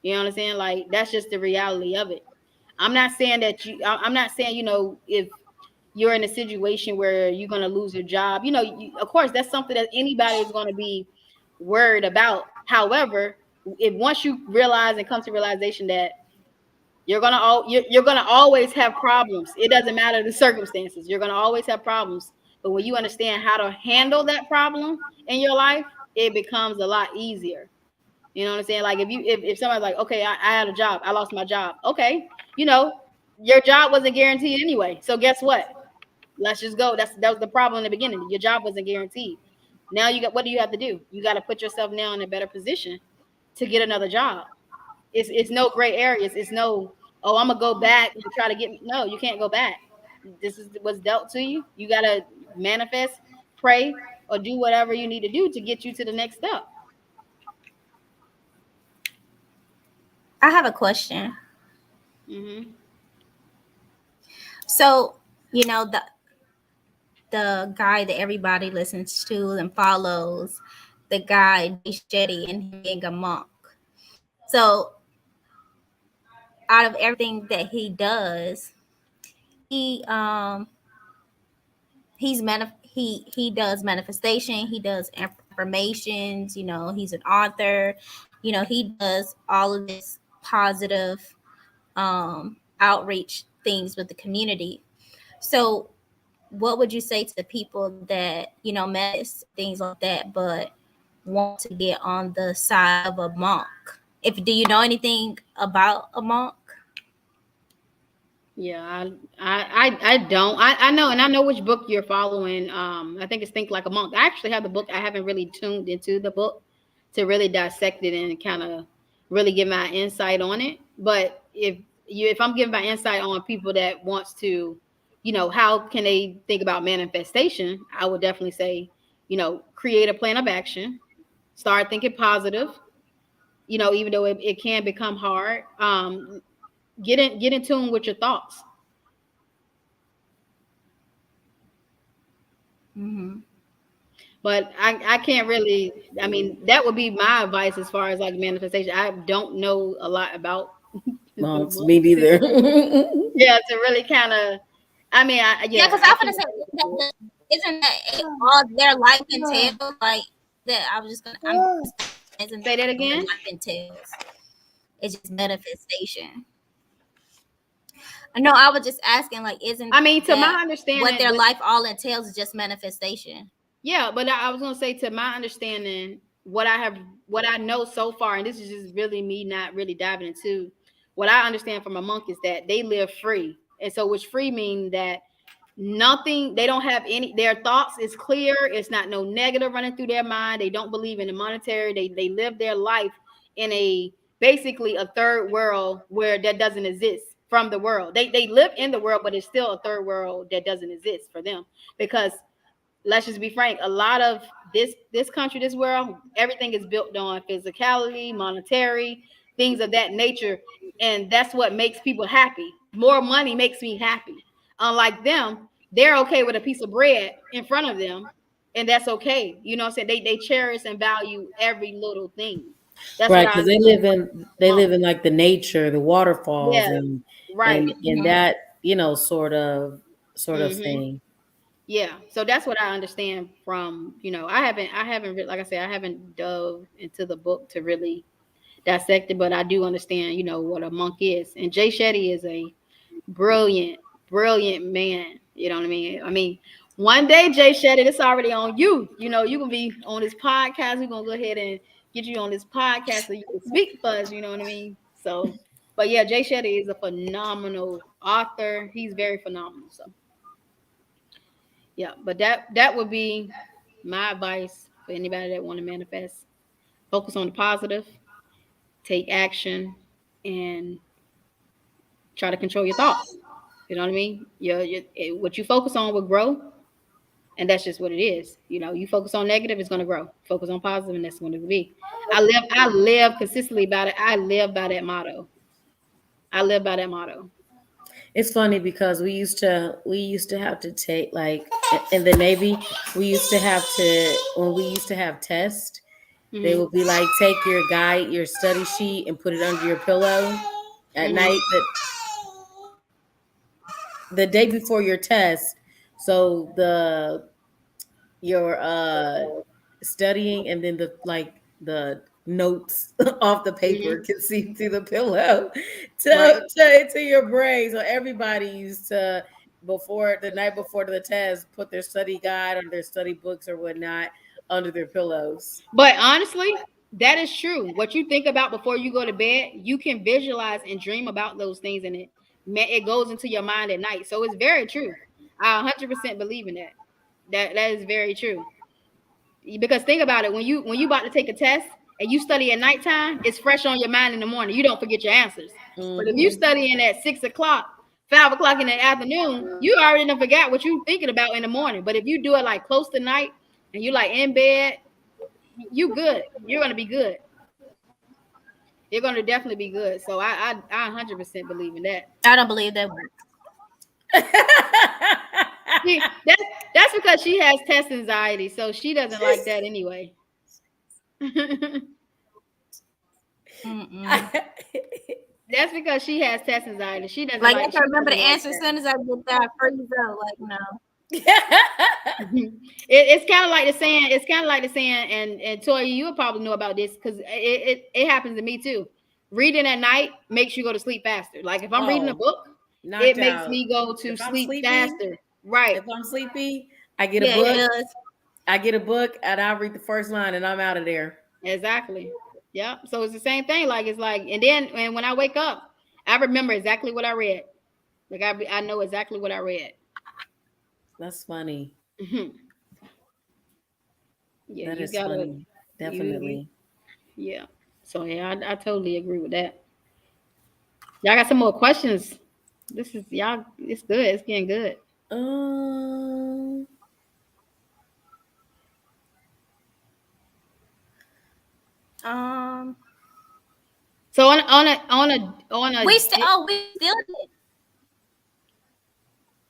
You know what I'm saying? Like that's just the reality of it. I'm not saying that I'm not saying, if you're in a situation where you're going to lose your job, of course that's something that anybody is going to be worried about. However, if once you realize and come to realization that you're gonna always have problems. It doesn't matter the circumstances. You're gonna always have problems. But when you understand how to handle that problem in your life, it becomes a lot easier. You know what I'm saying? Like if somebody's like, okay, I had a job, I lost my job. Okay, you know, your job wasn't guaranteed anyway. So guess what? Let's just go. That was the problem in the beginning. Your job wasn't guaranteed. Now you got, what do you have to do? You got to put yourself now in a better position to get another job. It's no gray areas. It's no, oh, I'm gonna go back and try to get, no, you can't go back. This is what's dealt to you. You gotta manifest, pray, or do whatever you need to do to get you to the next step. I have a question. Hmm. So, you know, the guy that everybody listens to and follows, the guy Jay Shetty and him being a monk. So, out of everything that he does, he he does manifestation, he does affirmations, he's an author, he does all of this positive outreach things with the community. So what would you say to the people that manifest things like that but want to get on the side of a monk? If do you know anything about a monk? Yeah, I don't. I know, and I know which book you're following. I think it's Think Like a Monk. I actually have the book. I haven't really tuned into the book to really dissect it and kind of really give my insight on it. But if I'm giving my insight on people that wants to, how can they think about manifestation? I would definitely say, create a plan of action, start thinking positive. Even though it can become hard. Get in tune with your thoughts. Mm-hmm. But I can't really, I mean, that would be my advice as far as like manifestation. I don't know a lot about Well, the it's monk me neither. system. Yeah, to really kind of, I mean, Yeah, yeah, because I I'm gonna can't say really do it. isn't that all their life entails? Like that, I was just gonna. Isn't Say that that all their again. life entails? It's just manifestation. No, I was just asking, like, isn't I mean, to my that what understanding, their with life all entails? Is just manifestation. yeah, but I was gonna say, to my understanding, what I know so far, and this is just really me not really diving into what I understand from a monk is that they live free, and so which free mean that nothing, they don't have any, their thoughts is clear, it's not no negative running through their mind, they don't believe in the monetary, they live their life in a basically a third world where that doesn't exist from the world. They live in the world, but it's still a third world that doesn't exist for them, because let's just be frank, a lot of this country, this world, everything is built on physicality, monetary, things of that nature, and that's what makes people happy. More money makes me happy. Unlike them, they're okay with a piece of bread in front of them, and that's okay. You know what I'm saying? They cherish and value every little thing. That's what Right, I because understand they from live monks. in like the nature, the waterfalls, Yeah, and right. Mm-hmm. that sort of Hmm. thing. Yeah, so that's what I understand from, I haven't like I said, I haven't dove into the book to really dissect it, but I do understand, what a monk is. And Jay Shetty is a brilliant, brilliant man. You know what I mean? I mean, one day, Jay Shetty, it's already on you. You can be on this podcast. We're gonna go ahead and get you on this podcast so you can speak for us. You know what I mean? So, but yeah, Jay Shetty is a phenomenal author. He's very phenomenal. So yeah, but that would be my advice for anybody that want to manifest. Focus on the positive, take action, and try to control your thoughts. You know what I mean? What you focus on will grow, and that's just what it is. You focus on negative, it's going to grow. Focus on positive, and that's going to be. I live consistently by it. I live by that motto. I live by that motto. It's funny because we used to have to take like in the Navy, we used to have to when we used to have tests, they Hmm. would be like take your guide, your study sheet and put it under your pillow at Hmm. night the day before your test. So the your studying and then the notes off the paper Hmm. can see through the pillow Right. to your brain. So everybody used to before the night before the test put their study guide or their study books or whatnot under their pillows. But honestly, that is true. What you think about before you go to bed, you can visualize and dream about those things, and it goes into your mind at night. So it's very true. I 100% believe in that. That is very true. Because think about it, when you about to take a test and you study at nighttime, it's fresh on your mind in the morning. You don't forget your answers. But if you Mm-hmm. studying at 6 o'clock, 5 o'clock in the afternoon, you already done forgot what you thinking about in the morning. But if you do it like close to night and you like in bed, you good. You're gonna be good. You're gonna definitely be good. So I 100% believe in that. I don't believe that works. See, that's because she has test anxiety, so she doesn't like that anyway. Mm-mm. That's because she has test anxiety. She doesn't Like I like. can She remember the doesn't like answer as that. soon as I get that freeze up. Like no. It's kind of like the saying. It's kind of like the saying, and Toya, you'll probably know about this because it happens to me too. Reading at night makes you go to sleep faster. Like if I'm reading a Oh, book, it knocked makes out. me go to If I'm sleep sleepy, faster. Right. if I'm sleepy, I get a Yeah, it book. does. I get a book and I read the first line and I'm out of there. Exactly. Yeah. So it's the same thing. Like it's like, and when I wake up, I remember exactly what I read. Like I know exactly what I read. That's funny. Mhm. Yeah, That you is gotta funny. you Definitely. yeah. So yeah, I totally agree with that. Y'all got some more questions? This is y'all. It's good. It's getting good. Um, Um, So on a we still did.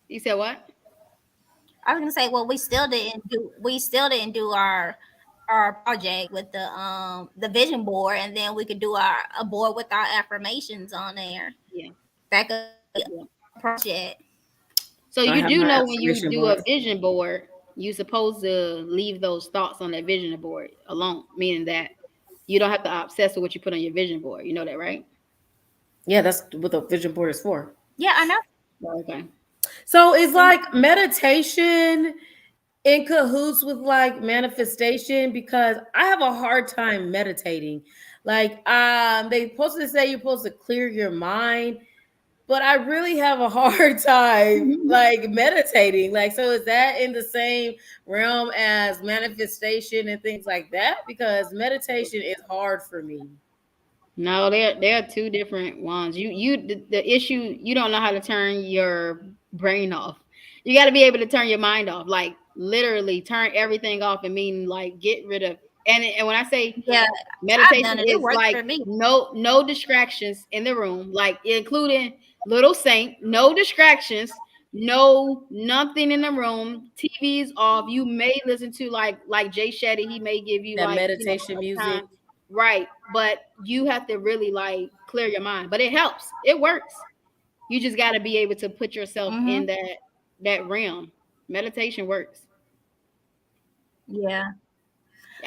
you said what? I was gonna say, well, we still didn't do our project with the vision board, and then we could do our a board with our affirmations on there. Yeah. That could be Yeah. a project. So I you have do my know when you affirmation do board. a vision board, you're supposed to leave those thoughts on that vision board alone, meaning that you don't have to obsess with what you put on your vision board. You know that, right? Yeah, that's what the vision board is for. Yeah, I know. Okay. So it's like meditation in cahoots with like manifestation because I have a hard time meditating. Like they supposed to say you're supposed to clear your mind, but I really have a hard time like meditating. Like, so is that in the same realm as manifestation and things like that? Because meditation is hard for me. No, they're two different ones. The issue, you don't know how to turn your brain off. You got to be able to turn your mind off, like literally turn everything off, and mean like get rid of. And when I say Yeah, I've meditation, done it. It is works like for me. no distractions in the room, like including little saint, no distractions, no nothing in the room. TV's off. You may listen to like Jay Shetty. He may give you That like meditation music. time. Right. But you have to really like clear your mind. But it helps. It works. You just got to be able to put yourself in Mm-hmm. that realm. Meditation works. Yeah,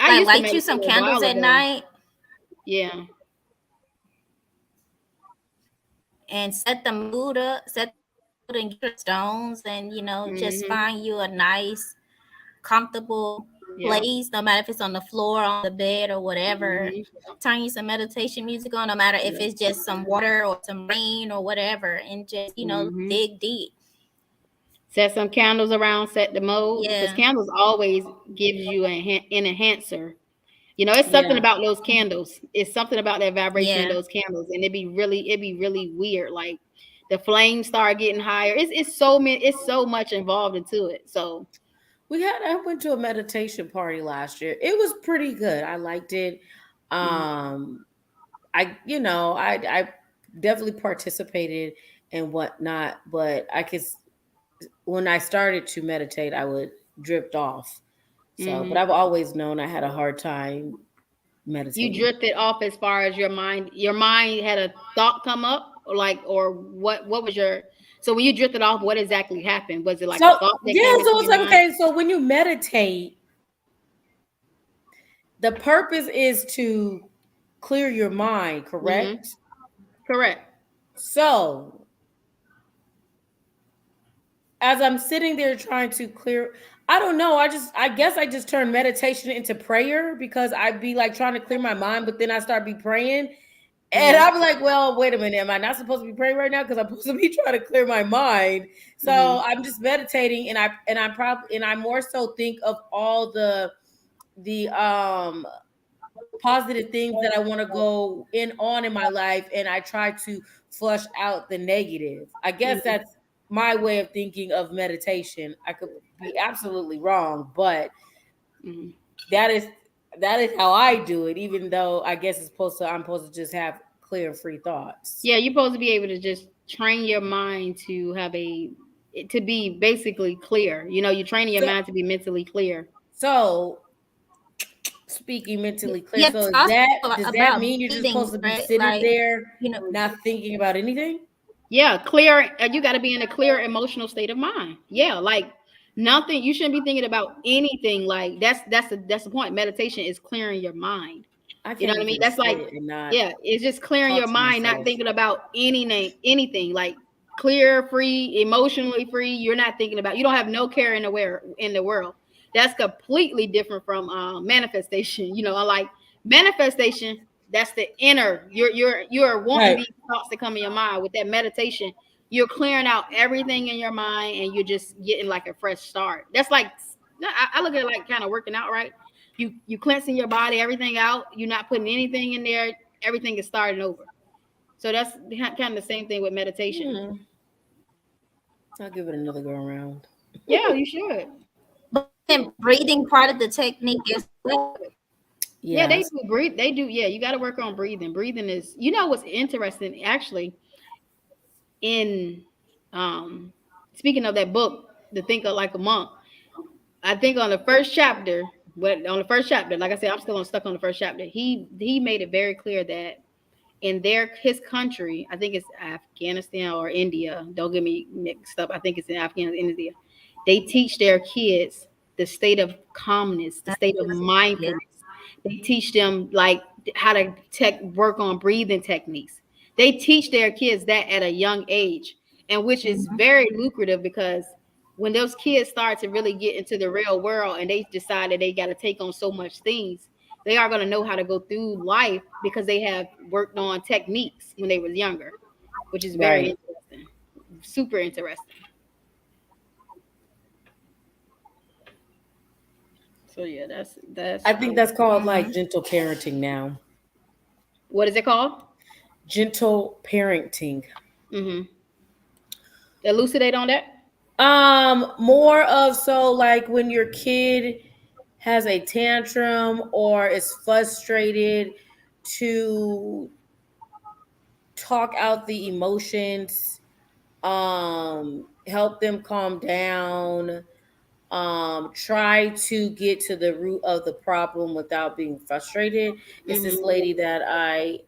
I like used to light you meditate some a candles while at ago. night Yeah. and set the mood up. Set the mood and get your stones, and just Mhm. find you a nice, comfortable Yeah. place. No matter if it's on the floor, on the bed, or whatever. Mhm. Turn you some meditation music on. No matter if Yeah. it's just some water or some rain or whatever, and just Mhm. dig deep. Set some candles around, set the mode because Yeah, candles always gives you an enhancer. You know, it's something Yeah. about those candles. It's something about that vibration in yeah. those candles, and it'd be really weird. Like the flames start getting higher. It's so much involved into it. So I went to a meditation party last year. It was pretty good. I liked it. mhm. Um I definitely participated and whatnot, but when I started to meditate, I would drift off. So, but Mhm. I've always known I had a hard time You meditating. drifted off as far as your mind. Your mind had a thought come up, or what was your? So when you drifted off, what exactly happened? Was it like a So thought that yeah, came into so it's your like mind? okay, so when you meditate, the purpose is to clear your mind, Mm-hmm. correct? Correct. So as I'm sitting there trying to clear, I don't know. I guess I just turned meditation into prayer because I'd be like trying to clear my mind, but then I start be praying. And Mm-hmm. I'm like, well, wait a minute. Am I not supposed to be praying right now? Because I'm supposed to be trying to clear my mind. So I'm just meditating, and I more so think of all the positive things that I want to go in on in my life, and I try to flush out the negative. I guess Mhm. that's my way of thinking of meditation. I could be absolutely wrong, but Mhm. that is that is how I do it. Even though I guess I'm supposed to just have clear, free thoughts. Yeah, you're supposed to be able to just train your mind to have to be basically clear. You're training your So, mind to be mentally clear. so speaking mentally clear. Yes, So is also that does that about mean you're just breathing, supposed to be right? sitting Like, there you know, not thinking about anything? Yeah, clear. You got to be in a clear emotional state of mind. Yeah, like nothing. You shouldn't be thinking about anything. Like that's the point. Meditation is clearing your mind. I You know can't what I mean? even That's like, sit and not yeah, it's just clearing talk your to mind, not myself. thinking about anything. Like clear, free, emotionally free. You're not thinking about. You don't have no care in the world. That's completely different from manifestation. Like manifestation. That's the inner. You're wanting Right. these thoughts to come in your mind. With that meditation, you're clearing out everything in your mind, and you're just getting like a fresh start. That's like I look at it like kind of working out, right? You cleansing your body, everything out. You're not putting anything in there. Everything is starting over. So that's kind of the same thing with meditation. Hmm. I'll give it another go around. Yeah, you should. but isn't breathing part of the technique as well? Yeah, they Yes. do breathe. They do. Yeah, you got to work on breathing. Breathing is, what's interesting actually in um speaking of that book, The Thinker Like a Monk. I think on the first chapter, like I said, I'm still stuck on the first chapter. He made it very clear that in his country, I think it's Afghanistan or India. Don't get me mixed up. I think it's in Afghanistan, India. They teach their kids the state of calmness, the state of Yeah. mindfulness. They teach them like how to work on breathing techniques. They teach their kids that at a young age, and which is Mhm. very lucrative because when those kids start to really get into the real world and they decide that they got to take on so much things, they are going to know how to go through life because they have worked on techniques when they was younger, which is very Right. interesting, super interesting. So yeah, that's I think that's called like Mhm. gentle parenting now. what is it called? Gentle parenting. Mm-hmm. Elucidate on that. More of so like when your kid has a tantrum or is frustrated to talk out the emotions, help them calm down, try to get to the root of the problem without being frustrated. It's this Mm-hmm. lady that I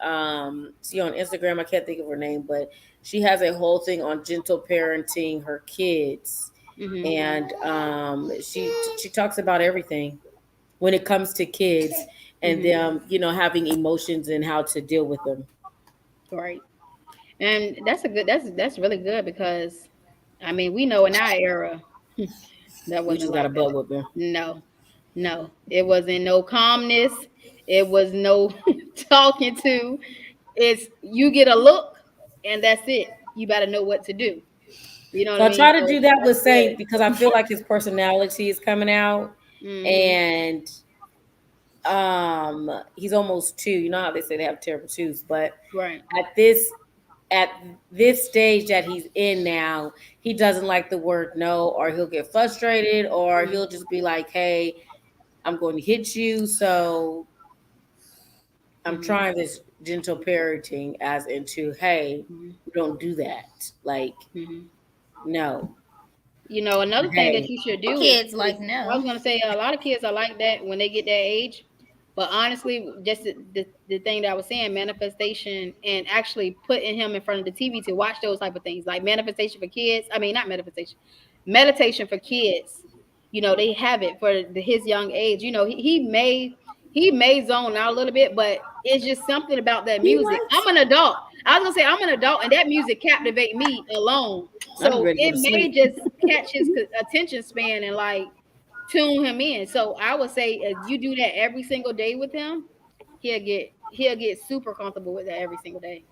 see on Instagram. I can't think of her name, but she has a whole thing on gentle parenting her kids, Mm-hmm. and she talks about everything when it comes to kids and Mm-hmm. them, having emotions and how to deal with them. Right. And that's really good because I mean we know in our era that We wasn't just got a like that. butt whipping. No, no, it wasn't no calmness. It was no talking to. It's you get a look and that's it. You better know what to do. You know what So I I mean? try to So do that that's with good. Saint because I feel like his personality is coming out, Hmm. and he's almost 2. You know how they say they have terrible twos, but Right. at this at this stage that he's in now, he doesn't like the word no, or he'll get frustrated, or Mhm. he'll just be like, "Hey, I'm going to hit you." So I'm Mhm. trying this gentle parenting as into, "Hey, Mhm. we don't do that." Like, Mhm. no, Another thing that hey, you should Some do kids is like I was no. gonna say a lot of kids are like that when they get that age. But honestly, just the thing that I was saying, manifestation and actually putting him in front of the TV to watch those type of things, like manifestation for kids. I mean, not manifestation, meditation for kids. They have it for his young age. He may zone out a little bit, but it's just something about that he music. likes. I'm an adult. I was gonna say I'm an adult, and that music captivate me alone. I'm So ready to go it to may sleep. just catch his attention span and like tune him in. So I would say if you do that every single day with him, he'll get super comfortable with that every single day.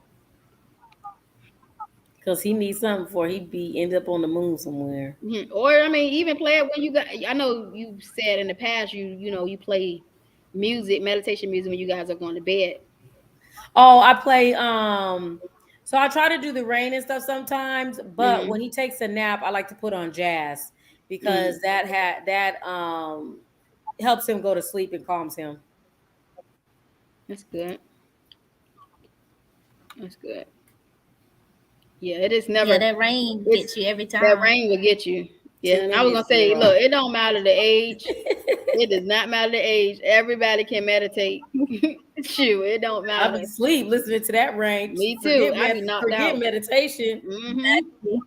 Because he needs something before he be end up on the moon somewhere. Or I mean, even play it when you got. I know you said in the past you play music, meditation music when you guys are going to bed. Oh, I play so I try to do the rain and stuff sometimes, but Mm-hmm. when he takes a nap, I like to put on jazz because Mm, that helps him go to sleep and calms him. that's good. That's good. Yeah, it is Yeah, never. that rain It's gets you every that time. rain will get you. Yeah, and I was gonna 2 minutes, say, girl. look, it don't matter the age. It does not matter the age. Everybody can meditate. Shoot, it don't I'll be matter. asleep listening to that rain. Me too. I be knocked Forget out. meditation. Mm-hmm.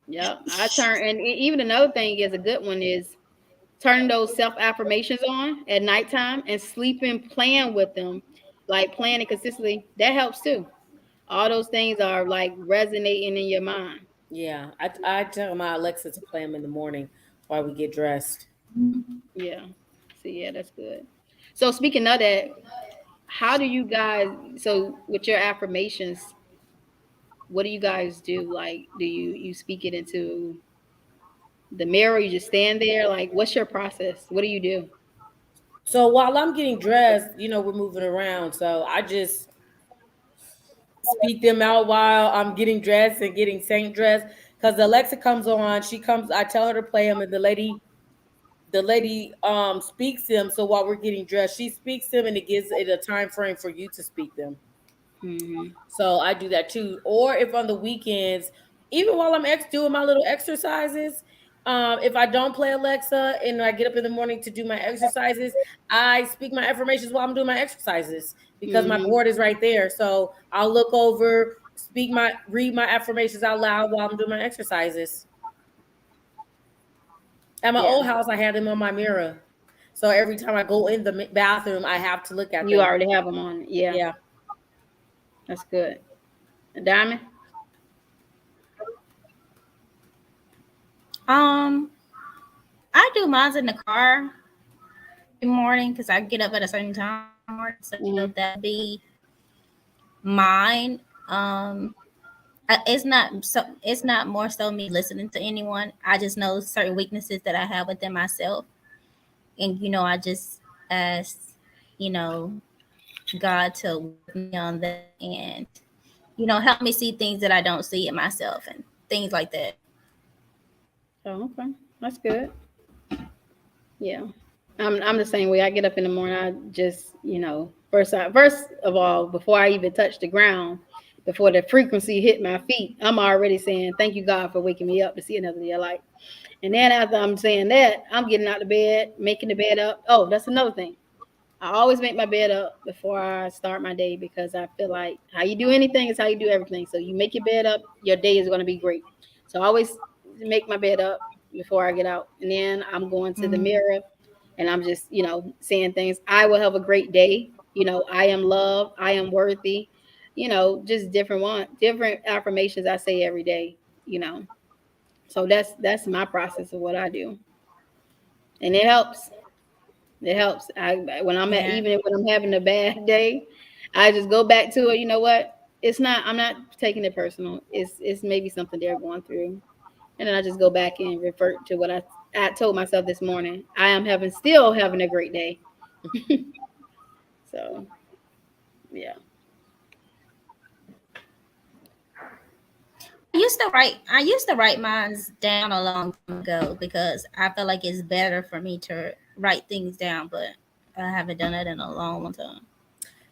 Yep. I turn, and even another thing is a good one is turning those self affirmations on at nighttime and sleeping, playing with them, like playing it consistently. That helps too. All those things are like resonating in your mind. Yeah, I tell my Alexa to play them in the morning while we get dressed. Yeah. See, yeah, that's good. So speaking of that, how do you guys? So with your affirmations, what do you guys do? Like, do you speak it into the mirror? You just stand there. Like, what's your process? What do you do? So while I'm getting dressed, we're moving around. So I just speak them out while I'm getting dressed and getting Saint dressed. Because Alexa comes on, she comes. I tell her to play them, and the lady speaks them. So while we're getting dressed, she speaks them, and it gives it a time frame for you to speak them. Mm-hmm. So I do that too. Or if on the weekends, even while I'm doing my little exercises, if I don't play Alexa and I get up in the morning to do my exercises, I speak my affirmations while I'm doing my exercises because my Mm-hmm. board is right there. So I'll look over, read my affirmations out loud while I'm doing my exercises. At my Yeah, old house, I had them on my mirror. So every time I go in the bathroom, I have to look at you them. already have them on. Yeah, Yeah. that's good. Diamond. Um, I do mine in the car every morning because I get up at a certain time in the morning. So Mm-hmm. that would be mine. It's not more so me listening to anyone. I just know certain weaknesses that I have within myself, and I just ask, you know, God to work with me on that, and help me see things that I don't see in myself and things like that. Oh, okay, that's good. Yeah, I'm the same way. I get up in the morning. I just first of all, before I even touch the ground, before the frequency hit my feet, I'm already saying thank you God for waking me up to see another day of life. And then after I'm saying that, I'm getting out of bed, making the bed up. Oh, that's another thing. I always make my bed up before I start my day because I feel like how you do anything is how you do everything. So you make your bed up, your day is going to be great. So I always make my bed up before I get out. And then I'm going to the Mm, mirror and I'm just, saying things. I will have a great day. I am loved. I am worthy. Just different affirmations I say every day, you know. So that's my process of what I do. And it helps. It helps. When I'm at yeah, even when I'm having a bad day, I just go back to it. You know what? It's not. I'm not taking it personal. It's maybe something they're going through, and then I just go back and revert to what I told myself this morning. I am still having a great day. So yeah. I used to write mines down a long time ago because I feel like it's better for me to write things down, but I haven't done it in a long, long time.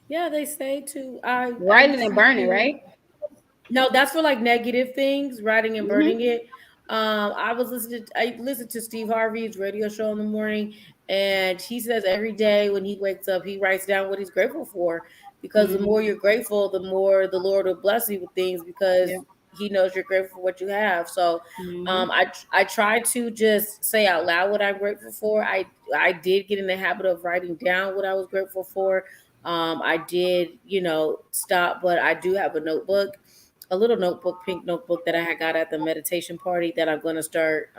Yeah, they say to I Write it used and to burn it, do. right? No, that's for like negative things, writing and burning Mm-hmm. it. I listened to Steve Harvey's radio show in the morning, and he says every day when he wakes up, he writes down what he's grateful for. Because the more Mm-hmm. you're grateful, the more the Lord will bless you with things Yeah. because He knows you're grateful for what you have. So, Mm-hmm. I try to just say out loud what I'm grateful for. I did get in the habit of writing down what I was grateful for. I did, stop, but I do have a little notebook, pink notebook that I had got at the meditation party that I'm going to start.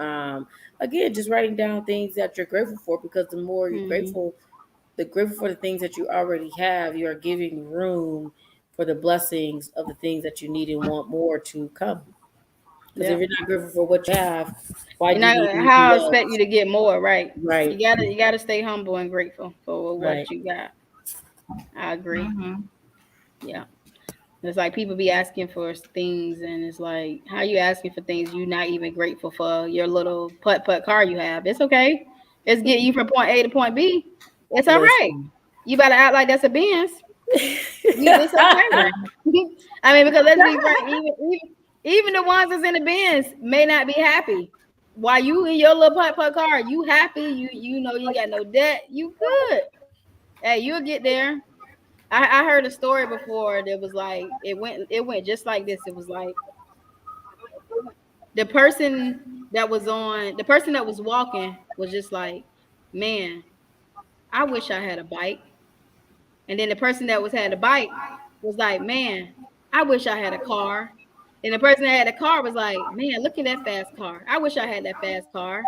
Again, just writing down things that you're grateful for because the more you're Mm-hmm. grateful for the things that you already have, you are giving room for the blessings of the things that you need and want more to come. Because if Yeah. you're not grateful for what you have, why You do you know need how I anything expect you else? to get more, right? Right, You gotta stay humble and grateful for right. what you got. I agree. Mm-hmm. Yeah. It's like people be asking for things, and it's like, how you asking for things you not even grateful for your little putt car you have? It's okay. It's getting you from point A to point B. It's all right. Listen. You better act like that's a Benz. It's okay. I mean, because let's be frank, even the ones that's in the Benz may not be happy. While you in your little putt car, you happy. You know you ain't got no debt. You good. Hey, you'll get there. I heard a story before that was like it went just like this. It was like the person that was walking was just like, man, I wish I had a bike. And then the person that was had a bike was like, man, I wish I had a car. And the person that had a car was like, man, look at that fast car. I wish I had that fast car.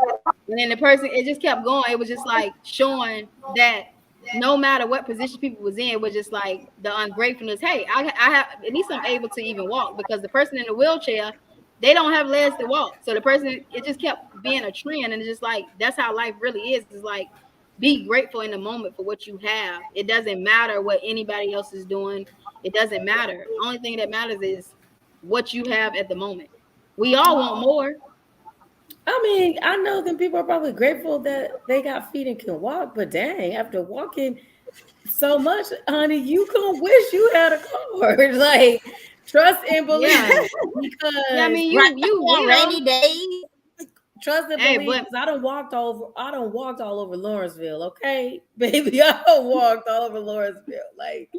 And then the person, it just kept going. It was just like showing that no matter what position people was in, it was just like the ungratefulness. Hey, I have at least I'm able to even walk, because the person in the wheelchair, they don't have legs to walk. So the person, it just kept being a trend, and it's just like that's how life really is. It's like be grateful in the moment for what you have. It doesn't matter what anybody else is doing. It doesn't matter. Only thing that matters is what you have at the moment. We all want more. I mean, I know them people are probably grateful that they got feet and can walk, but dang, after walking so much, honey, you gonna wish you had a car. Like, trust and Yeah. believe, Yeah, I because mean Right you now on will. rainy days. trust and Hey, believe, but because I don't walked all over Lawrenceville, okay, baby, I don't walked all over Lawrenceville, like.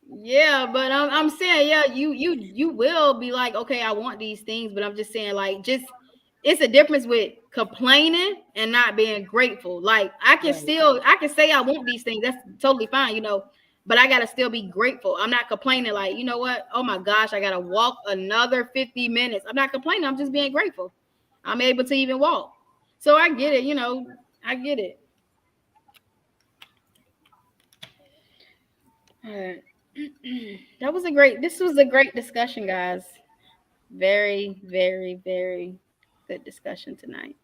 yeah, but I'm saying, yeah, you will be like, okay, I want these things, but I'm just saying, like, just it's a difference with complaining and not being grateful. Like, Right. I can say I want these things. That's totally fine, but I gotta still be grateful. I'm not complaining, like, you know what? Oh my gosh, I gotta walk another 50 minutes. I'm not complaining. I'm just being grateful. I'm able to even walk. So I get it. I get it. All right. This was a great discussion, guys. Very, very, very good discussion tonight.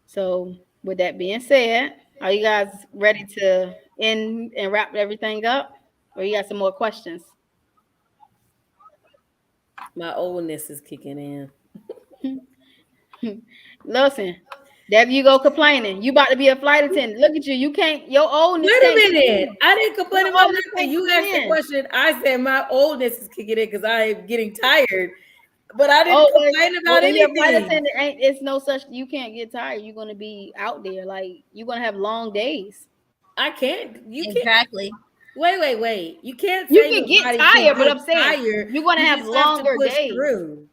So, with that being said, are you guys ready to end and wrap everything up? Or you got some more questions? My oldness is kicking in. Listen, there you go complaining. You about to be a flight attendant. Look at you. You can't, your oldness Wait a can't kick minute. in. I didn't Your complain about oldness nothing. can't You kick asked the in. question. I said my oldness is kicking in because I am getting tired. But I didn't Oh, but complain about when you're a flight anything. attendant, ain't it's no such you can't get tired. You're gonna be out there. Like you're gonna have long days. I can't. You can't. Exactly. Wait. You can't You say can your get body can tired, but get I'm saying tired. you're gonna You have just have to longer push days. through.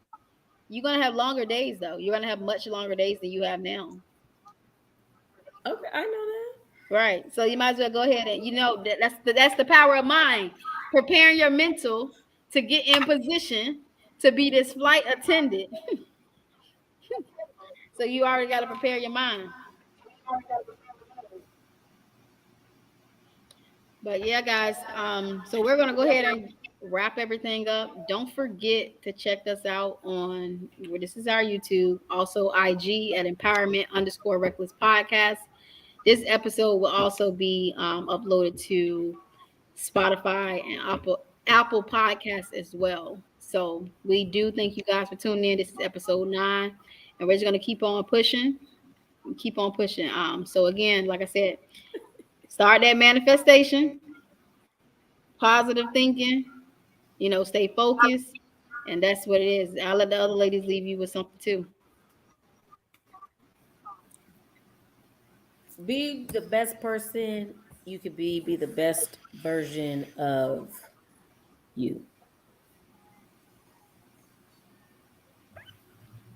You're gonna have longer days though. You're gonna have much longer days than you have now. Okay, I know that. Right. So you might as well go ahead and that's the power of mind. Preparing your mental to get in position to be this flight attendant. So you already got to prepare your mind. But yeah, guys. So we're gonna go ahead and wrap everything up. Don't forget to check us out on this is our YouTube, also IG at empowerment_reckless podcast. This episode will also be uploaded to Spotify and Apple Podcasts as well. So we do thank you guys for tuning in. This is episode 9, and we're just gonna keep on pushing. So again, like I said, start that manifestation, positive thinking, stay focused, and that's what it is. I'll let the other ladies leave you with something too. Be the best person you could be. Be the best version of you.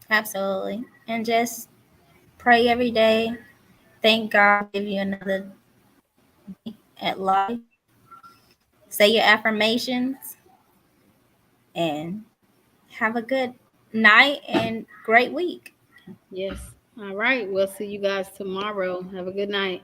Absolutely. And just pray every day. Thank God give you another at life. Say your affirmations and have a good night and great week. Yes. All right. We'll see you guys tomorrow. Have a good night.